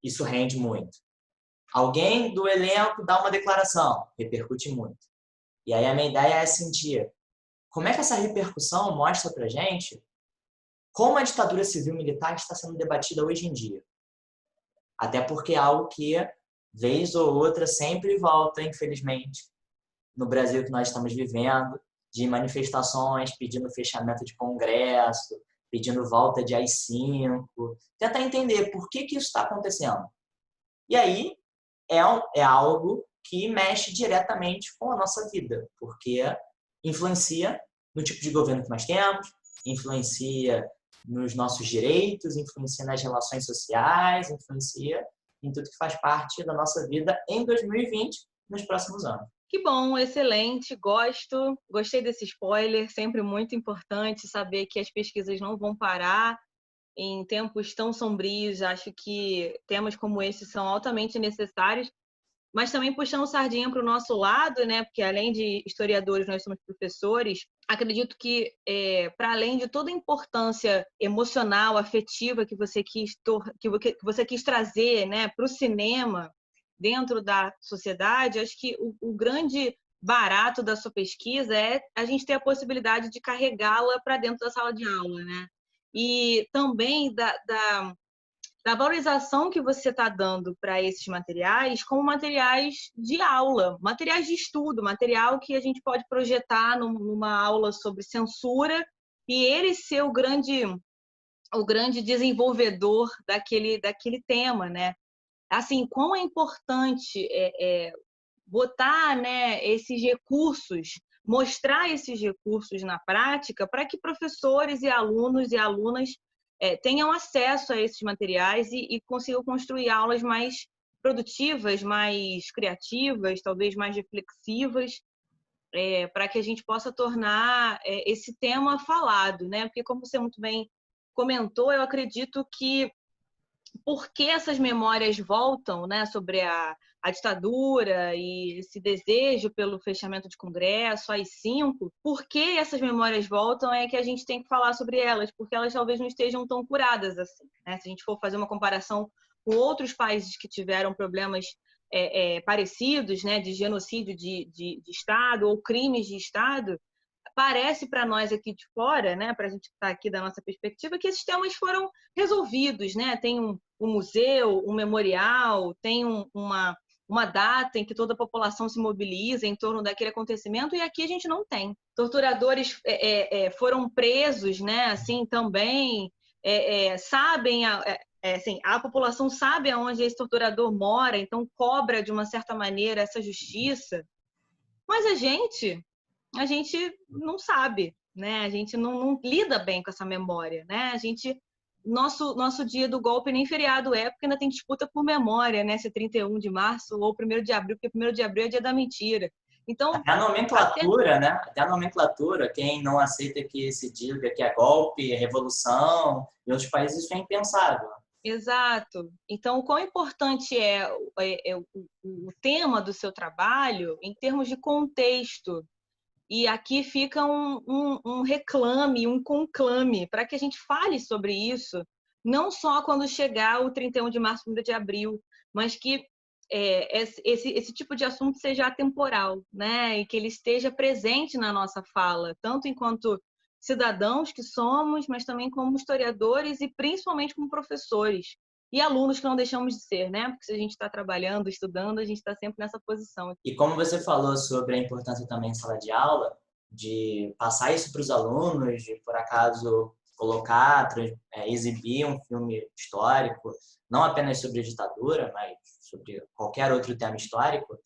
Isso rende muito. Alguém do elenco dá uma declaração, repercute muito. E aí a minha ideia é sentir como é que essa repercussão mostra pra gente como a ditadura civil-militar está sendo debatida hoje em dia. Até porque é algo que, vez ou outra, sempre volta, infelizmente, no Brasil que nós estamos vivendo, de manifestações pedindo fechamento de congresso, pedindo volta de AI-5, tentar entender por que isso está acontecendo. E aí é algo que mexe diretamente com a nossa vida, porque influencia no tipo de governo que nós temos, influencia nos nossos direitos, influencia nas relações sociais, influencia em tudo que faz parte da nossa vida em 2020, nos próximos anos. Que bom, excelente, gostei desse spoiler, sempre muito importante saber que as pesquisas não vão parar em tempos tão sombrios. Acho que temas como esse são altamente necessários, mas também puxando sardinha para o nosso lado, né? Porque além de historiadores, nós somos professores. Acredito que, para além de toda a importância emocional, afetiva que você quis trazer, né, para o cinema dentro da sociedade, acho que o grande barato da sua pesquisa é a gente ter a possibilidade de carregá-la para dentro da sala de aula, né? E também da valorização que você está dando para esses materiais como materiais de aula, materiais de estudo, material que a gente pode projetar numa aula sobre censura e ele ser o grande desenvolvedor daquele tema, né? Assim, quão é importante botar, né, esses recursos, mostrar esses recursos na prática para que professores e alunos e alunas tenham acesso a esses materiais e consigam construir aulas mais produtivas, mais criativas, talvez mais reflexivas, para que a gente possa tornar esse tema falado, né? Porque, como você muito bem comentou, eu acredito que por que essas memórias voltam, né, sobre a ditadura e esse desejo pelo fechamento de Congresso, AI-5, por que essas memórias voltam é que a gente tem que falar sobre elas, porque elas talvez não estejam tão curadas assim, né? Se a gente for fazer uma comparação com outros países que tiveram problemas parecidos, né, de genocídio de Estado ou crimes de Estado, parece para nós aqui de fora, né, para a gente estar aqui da nossa perspectiva, que esses temas foram resolvidos, né? Tem um museu, um memorial, tem uma data em que toda a população se mobiliza em torno daquele acontecimento, e aqui a gente não tem. Torturadores foram presos, né? Assim, também sabem, assim, a população sabe aonde esse torturador mora, então cobra de uma certa maneira essa justiça, mas a gente não sabe, né? A gente não lida bem com essa memória, né? Nosso dia do golpe nem feriado é, porque ainda tem disputa por memória, né? Se é 31 de março ou 1º de abril, porque 1º de abril é dia da mentira. Então, até a nomenclatura, né? Até a nomenclatura, quem não aceita que se diga que é golpe, é revolução, em outros países isso é impensável. Exato. Então, o quão importante o tema do seu trabalho em termos de contexto. E aqui fica um reclame, um conclame, para que a gente fale sobre isso, não só quando chegar o 31 de março, 1º de abril, mas que esse tipo de assunto seja atemporal, né? E que ele esteja presente na nossa fala, tanto enquanto cidadãos que somos, mas também como historiadores e principalmente como professores. E alunos que não deixamos de ser, né? Porque se a gente está trabalhando, estudando, a gente está sempre nessa posição. E como você falou sobre a importância também em sala de aula, de passar isso para os alunos, de, por acaso, colocar, exibir um filme histórico, não apenas sobre a ditadura, mas sobre qualquer outro tema histórico,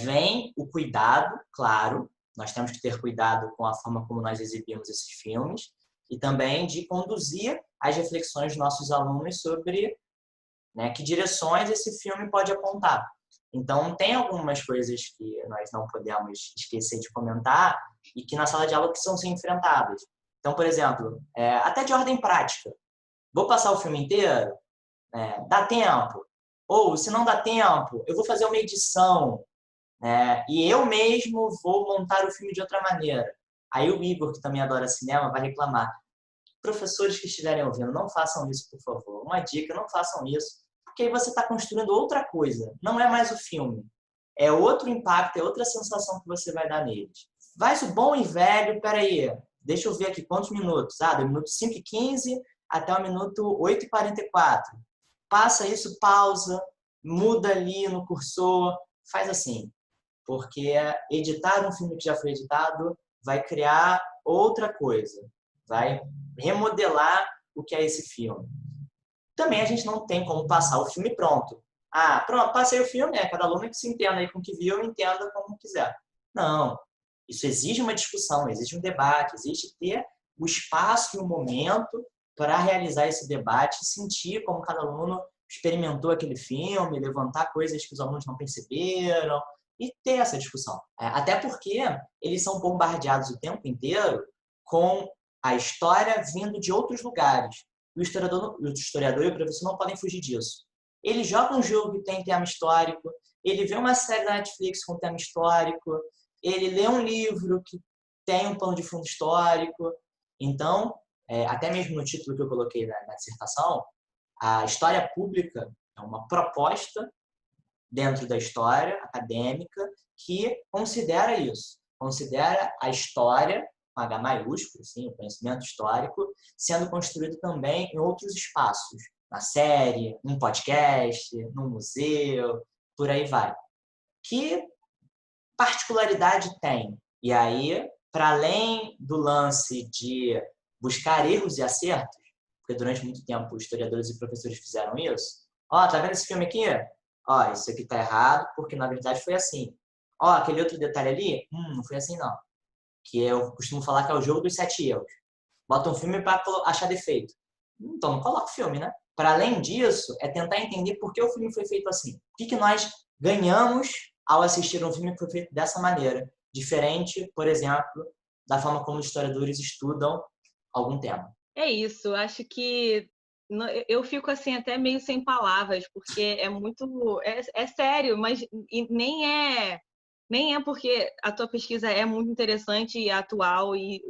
vem o cuidado, claro, nós temos que ter cuidado com a forma como nós exibimos esses filmes, e também de conduzir as reflexões dos nossos alunos sobre, né, que direções esse filme pode apontar. Então, tem algumas coisas que nós não podemos esquecer de comentar e que na sala de aula precisam ser enfrentadas. Então, por exemplo, até de ordem prática. Vou passar o filme inteiro? Dá tempo? Ou, se não dá tempo, eu vou fazer uma edição, né, e eu mesmo vou montar o filme de outra maneira. Aí o Igor, que também adora cinema, vai reclamar. Professores que estiverem ouvindo, não façam isso, por favor. Uma dica, não façam isso. Porque aí você está construindo outra coisa. Não é mais o filme. É outro impacto, é outra sensação que você vai dar neles. Vai o bom e velho, peraí, deixa eu ver aqui quantos minutos. Do minuto 5:15 até o minuto 8:44. Passa isso, pausa, muda ali no cursor, faz assim. Porque editar um filme que já foi editado vai criar outra coisa. Vai remodelar o que é esse filme. Também a gente não tem como passar o filme pronto. Pronto, passei o filme, cada aluno que se entenda aí com o que viu, entenda como quiser. Não. Isso exige uma discussão, exige um debate, exige ter o espaço e o momento para realizar esse debate, sentir como cada aluno experimentou aquele filme, levantar coisas que os alunos não perceberam e ter essa discussão. Até porque eles são bombardeados o tempo inteiro com a história vindo de outros lugares. O historiador e o professor não podem fugir disso. Ele joga um jogo que tem tema histórico, ele vê uma série da Netflix com tema histórico, ele lê um livro que tem um pano de fundo histórico. Então, até mesmo no título que eu coloquei na dissertação, a história pública é uma proposta dentro da história acadêmica que considera isso, considera a história, com H maiúsculo, sim, o conhecimento histórico, sendo construído também em outros espaços, na série, num podcast, num museu, por aí vai. Que particularidade tem? E aí, para além do lance de buscar erros e acertos, porque durante muito tempo historiadores e professores fizeram isso, tá vendo esse filme aqui? Isso aqui tá errado, porque na verdade foi assim. Aquele outro detalhe ali, não foi assim não. Que eu costumo falar que é o jogo dos 7 erros. Bota um filme para achar defeito. Então não coloca o filme, né? Para além disso, é tentar entender por que o filme foi feito assim. O que nós ganhamos ao assistir um filme que foi feito dessa maneira? Diferente, por exemplo, da forma como os historiadores estudam algum tema. É isso, acho que eu fico assim até meio sem palavras, porque é muito. É sério, mas nem é porque a tua pesquisa é muito interessante e atual e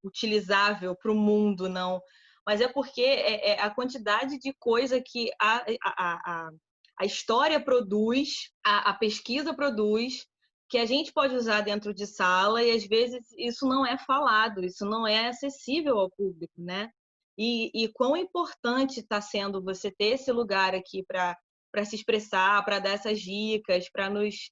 utilizável para o mundo, não. Mas é porque a quantidade de coisa que a história produz, a pesquisa produz, que a gente pode usar dentro de sala e às vezes isso não é falado, isso não é acessível ao público, né? E quão importante está sendo você ter esse lugar aqui para se expressar, para dar essas dicas, para nos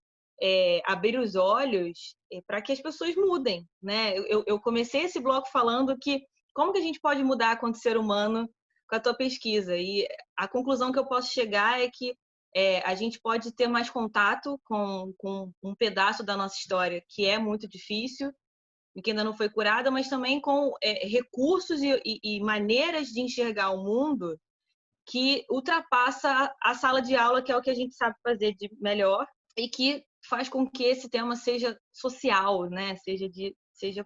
abrir os olhos para que as pessoas mudem, né? Eu comecei esse bloco falando que como que a gente pode mudar quanto ser humano com a tua pesquisa, e a conclusão que eu posso chegar é que a gente pode ter mais contato com um pedaço da nossa história que é muito difícil e que ainda não foi curada, mas também com recursos e maneiras de enxergar o mundo que ultrapassa a sala de aula, que é o que a gente sabe fazer de melhor, e que faz com que esse tema seja social, né? Seja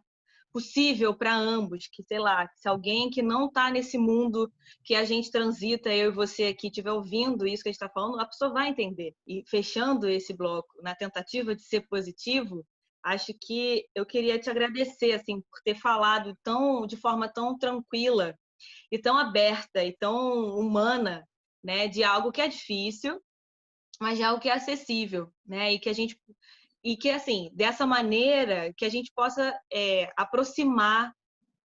possível para ambos, que, sei lá, se alguém que não está nesse mundo que a gente transita, eu e você aqui, estiver ouvindo isso que a gente está falando, a pessoa vai entender. E fechando esse bloco, na tentativa de ser positivo, acho que eu queria te agradecer, assim, por ter falado de forma tão tranquila e tão aberta e tão humana, né, de algo que é difícil, mas de algo que é acessível, né, e que assim, dessa maneira que a gente possa aproximar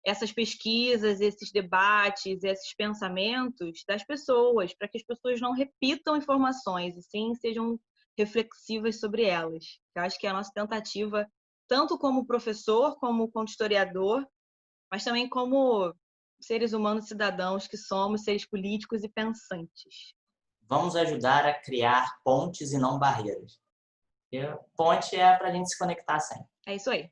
essas pesquisas, esses debates, esses pensamentos das pessoas, para que as pessoas não repitam informações e sim sejam reflexivas sobre elas. Eu acho que é a nossa tentativa, tanto como professor, como historiador, mas também como seres humanos cidadãos que somos, seres políticos e pensantes. Vamos ajudar a criar pontes e não barreiras. E ponte é para a gente se conectar sempre. É isso aí.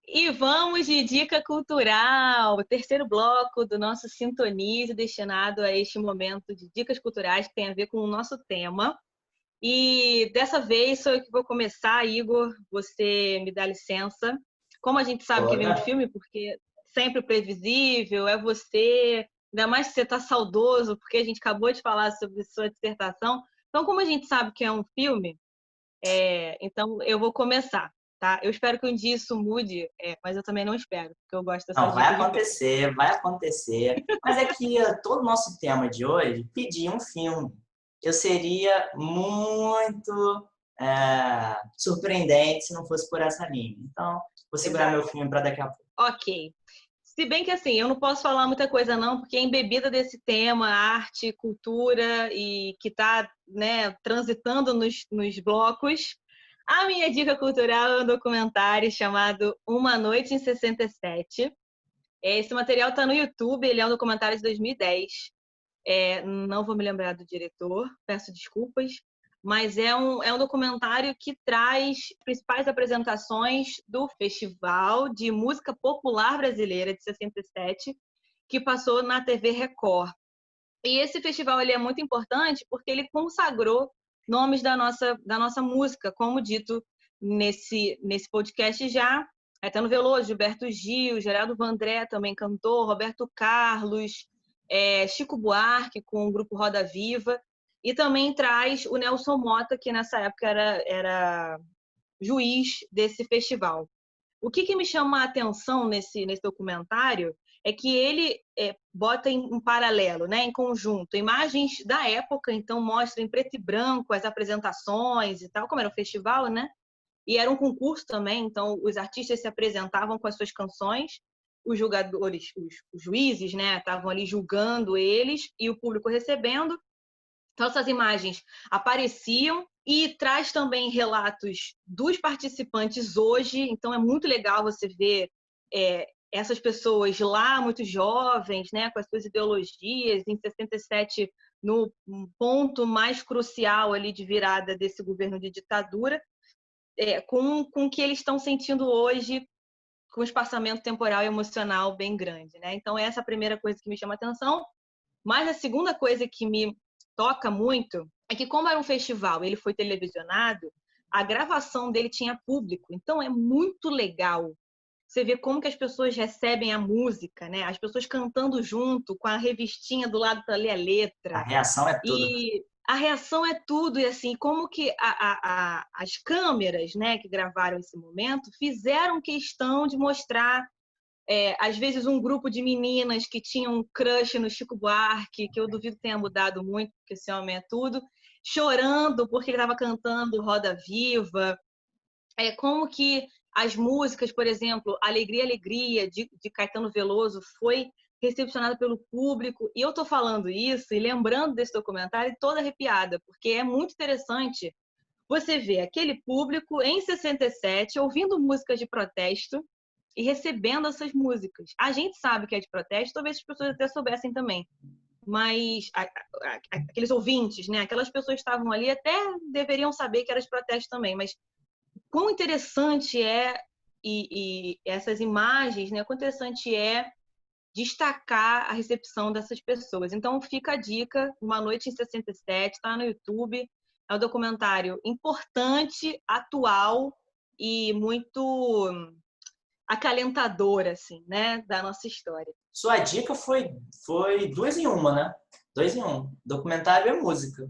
E vamos de dica cultural, o terceiro bloco do nosso Sintonize, destinado a este momento de dicas culturais que tem a ver com o nosso tema. E dessa vez sou eu que vou começar, Igor, você me dá licença. Como a gente sabe que vem um filme, porque sempre previsível, é você, ainda mais que você está saudoso, porque a gente acabou de falar sobre sua dissertação. Então, como a gente sabe que é um filme, então eu vou começar. Tá? Eu espero que um dia isso mude, mas eu também não espero, porque eu gosto dessa Não, dica vai acontecer, vai acontecer. Mas é que todo o nosso tema de hoje pedia um filme. Eu seria muito surpreendente se não fosse por essa linha. Então, vou segurar meu filme para daqui a pouco. Ok. Se bem que assim, eu não posso falar muita coisa não, porque é embebida desse tema, arte, cultura, e que está, né, transitando nos blocos. A minha dica cultural é um documentário chamado Uma Noite em 67. Esse material está no YouTube, ele é um documentário de 2010. Não vou me lembrar do diretor, peço desculpas, mas é um documentário que traz principais apresentações do Festival de Música Popular Brasileira de 67, que passou na TV Record. E esse festival ele é muito importante porque ele consagrou nomes da nossa música, como dito nesse podcast já. Caetano Veloso, Gilberto Gil, Geraldo Vandré, também cantor, Roberto Carlos, Chico Buarque com o grupo Roda Viva, e também traz o Nelson Motta, que nessa época era juiz desse festival. O que me chama a atenção nesse documentário é que ele bota em paralelo, né, em conjunto, imagens da época, então mostra em preto e branco as apresentações e tal, como era um festival, né? E era um concurso também, então os artistas se apresentavam com as suas canções, os julgadores, os juízes, né, estavam ali julgando eles e o público recebendo. Então essas imagens apareciam e traz também relatos dos participantes hoje, então é muito legal você ver essas pessoas lá, muito jovens, né, com as suas ideologias, em 67, no ponto mais crucial ali de virada desse governo de ditadura, com o que eles estão sentindo hoje, com um espaçamento temporal e emocional bem grande, né? Então, essa é a primeira coisa que me chama a atenção. Mas a segunda coisa que me toca muito é que, como era um festival, ele foi televisionado, a gravação dele tinha público. Então, é muito legal você ver como que as pessoas recebem a música, né? As pessoas cantando junto, com a revistinha do lado para ler a A letra. reação é tudo. E a reação é tudo. E assim, como que as câmeras, né, que gravaram esse momento fizeram questão de mostrar, às vezes, um grupo de meninas que tinham um crush no Chico Buarque, que eu duvido que tenha mudado muito, porque esse homem é tudo, chorando porque ele estava cantando Roda Viva. Como que as músicas, por exemplo, Alegria, Alegria, de Caetano Veloso, foi recepcionada pelo público. E eu estou falando isso e lembrando desse documentário toda arrepiada, porque é muito interessante você ver aquele público em 67 ouvindo músicas de protesto e recebendo essas músicas. A gente sabe que é de protesto, talvez as pessoas até soubessem também, mas aqueles ouvintes, né, aquelas pessoas que estavam ali até deveriam saber que era de protesto também, mas quão interessante e essas imagens, né, quão interessante é destacar a recepção dessas pessoas. Então, fica a dica, Uma Noite em 67, está no YouTube, é um documentário importante, atual e muito acalentador, assim, né, da nossa história. Sua dica foi duas em uma, né? Dois em um. Documentário e música.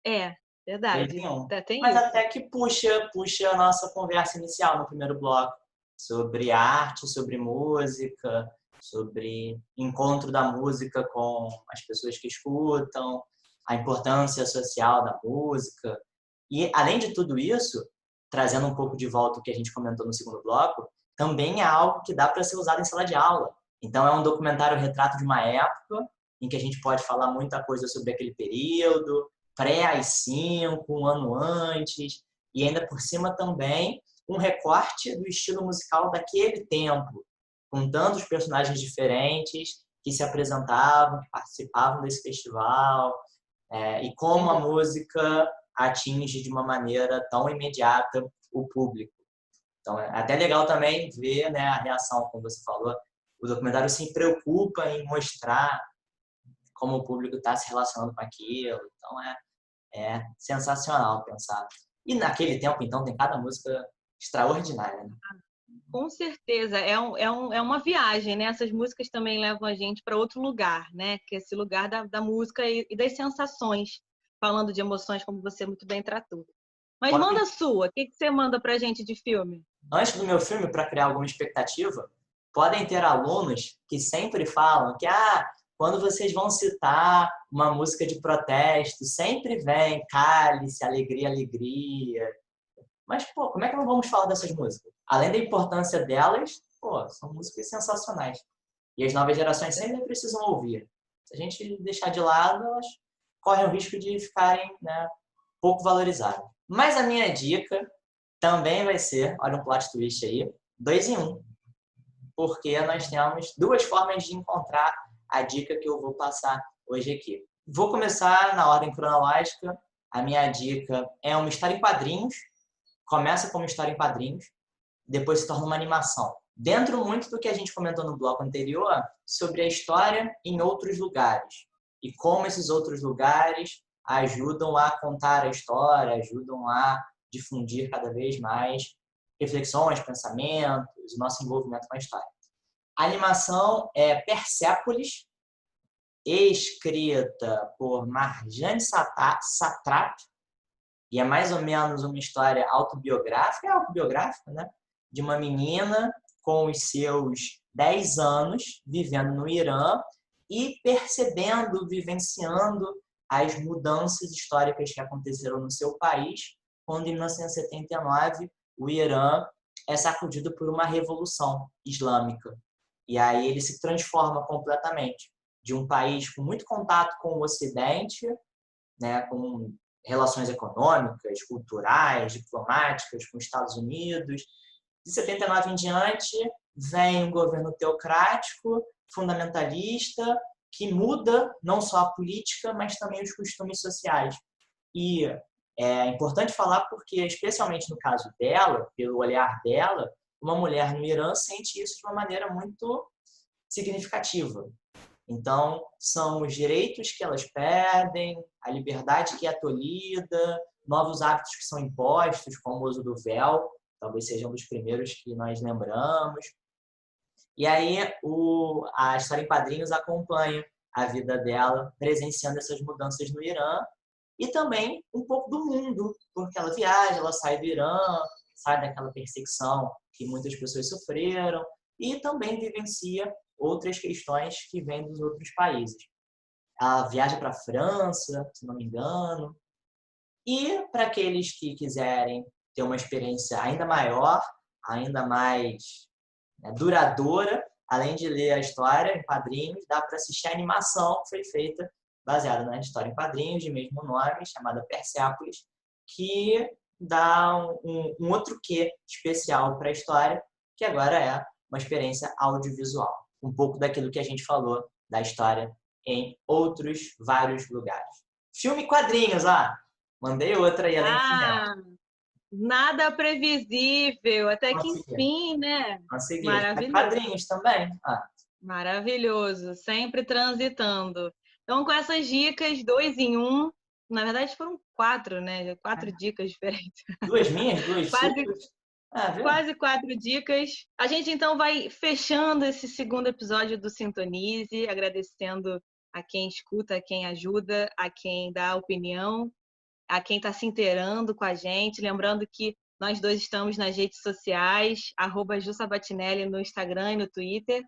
Dois Verdade. em um. Tem Mas isso. até que puxa a nossa conversa inicial no primeiro bloco. Sobre arte, sobre música, sobre encontro da música com as pessoas que escutam, a importância social da música. E, além de tudo isso, trazendo um pouco de volta o que a gente comentou no segundo bloco, também é algo que dá para ser usado em sala de aula. Então, é um documentário retrato de uma época em que a gente pode falar muita coisa sobre aquele período, pré-AI-5, um ano antes, e ainda por cima também um recorte do estilo musical daquele tempo, com tantos personagens diferentes que se apresentavam, que participavam desse festival, e como a música atinge de uma maneira tão imediata o público. Então, é até legal também ver, né, a reação, como você falou. O documentário se preocupa em mostrar como o público está se relacionando com aquilo. Então, é sensacional pensar. E naquele tempo, então, tem cada música extraordinária, né? Com certeza, é uma viagem, né? Essas músicas também levam a gente para outro lugar, né? Que é esse lugar da música e das sensações, falando de emoções, como você muito bem tratou. Mas manda a sua, o que você manda pra gente de filme? Antes do meu filme, para criar alguma expectativa, podem ter alunos que sempre falam que quando vocês vão citar uma música de protesto, sempre vem Cálice, Alegria, Alegria. Mas, pô, como é que não vamos falar dessas músicas? Além da importância delas, pô, são músicas sensacionais. E as novas gerações sempre precisam ouvir. Se a gente deixar de lado, elas correm o risco de ficarem, né, pouco valorizadas. Mas a minha dica também vai ser, olha um plot twist aí, 2 em 1. Porque nós temos duas formas de encontrar a dica que eu vou passar hoje aqui. Vou começar na ordem cronológica a minha dica é uma história em quadrinhos. Começa como história em quadrinhos, depois se torna uma animação. Dentro muito do que a gente comentou no bloco anterior, sobre a história em outros lugares. E como esses outros lugares ajudam a contar a história, ajudam a difundir cada vez mais reflexões, pensamentos, o nosso envolvimento com a história. A animação é Persépolis, escrita por Marjane Satrap, e é mais ou menos uma história autobiográfica, né? De uma menina com os seus 10 anos vivendo no Irã e percebendo, vivenciando as mudanças históricas que aconteceram no seu país, quando em 1979 o Irã é sacudido por uma revolução islâmica. E aí ele se transforma completamente de um país com muito contato com o Ocidente, né, com relações econômicas, culturais, diplomáticas com os Estados Unidos. De 79 em diante, vem um governo teocrático, fundamentalista, que muda não só a política, mas também os costumes sociais. E é importante falar porque, especialmente no caso dela, pelo olhar dela, uma mulher no Irã sente isso de uma maneira muito significativa. Então, são os direitos que elas perdem, a liberdade que é tolhida, novos hábitos que são impostos, como o uso do véu, talvez seja um dos primeiros que nós lembramos. E aí, a história em quadrinhos acompanha a vida dela, presenciando essas mudanças no Irã, e também um pouco do mundo, porque ela viaja, ela sai do Irã, sai daquela perseguição que muitas pessoas sofreram, e também vivencia outras questões que vêm dos outros países. Ela viaja para a França, se não me engano. E para aqueles que quiserem ter uma experiência ainda maior, ainda mais duradoura, além de ler a história em quadrinhos, dá para assistir a animação que foi feita baseada na história em quadrinhos, de mesmo nome, chamada Persépolis, que dá um outro quê especial para a história, que agora é uma experiência audiovisual. Um pouco daquilo que a gente falou da história em outros vários lugares. Filme e quadrinhos, mandei outra aí além do cinema. Nada previsível, até que Consegui. enfim, né? Consegui. Maravilhoso. Quadrinhos também. Maravilhoso, sempre transitando. Então, com essas dicas, 2 em 1, na verdade foram 4, né? 4 dicas diferentes. 2 minhas, 2 quase 4 dicas. A gente então vai fechando esse segundo episódio do Sintonize, agradecendo a quem escuta, a quem ajuda, a quem dá opinião, a quem está se inteirando com a gente. Lembrando que nós dois estamos nas redes sociais, @JuSabatinelli no Instagram e no Twitter.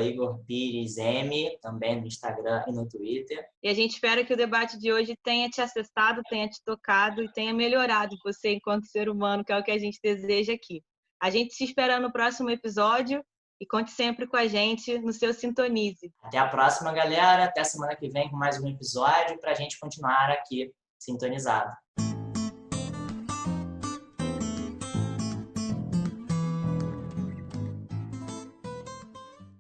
@Igor Pires M, também no Instagram e no Twitter. E a gente espera que o debate de hoje tenha te acessado, tenha te tocado e tenha melhorado você enquanto ser humano, que é o que a gente deseja aqui. A gente se espera no próximo episódio e conte sempre com a gente no seu Sintonize. Até a próxima, galera. Até a semana que vem com mais um episódio para a gente continuar aqui sintonizado.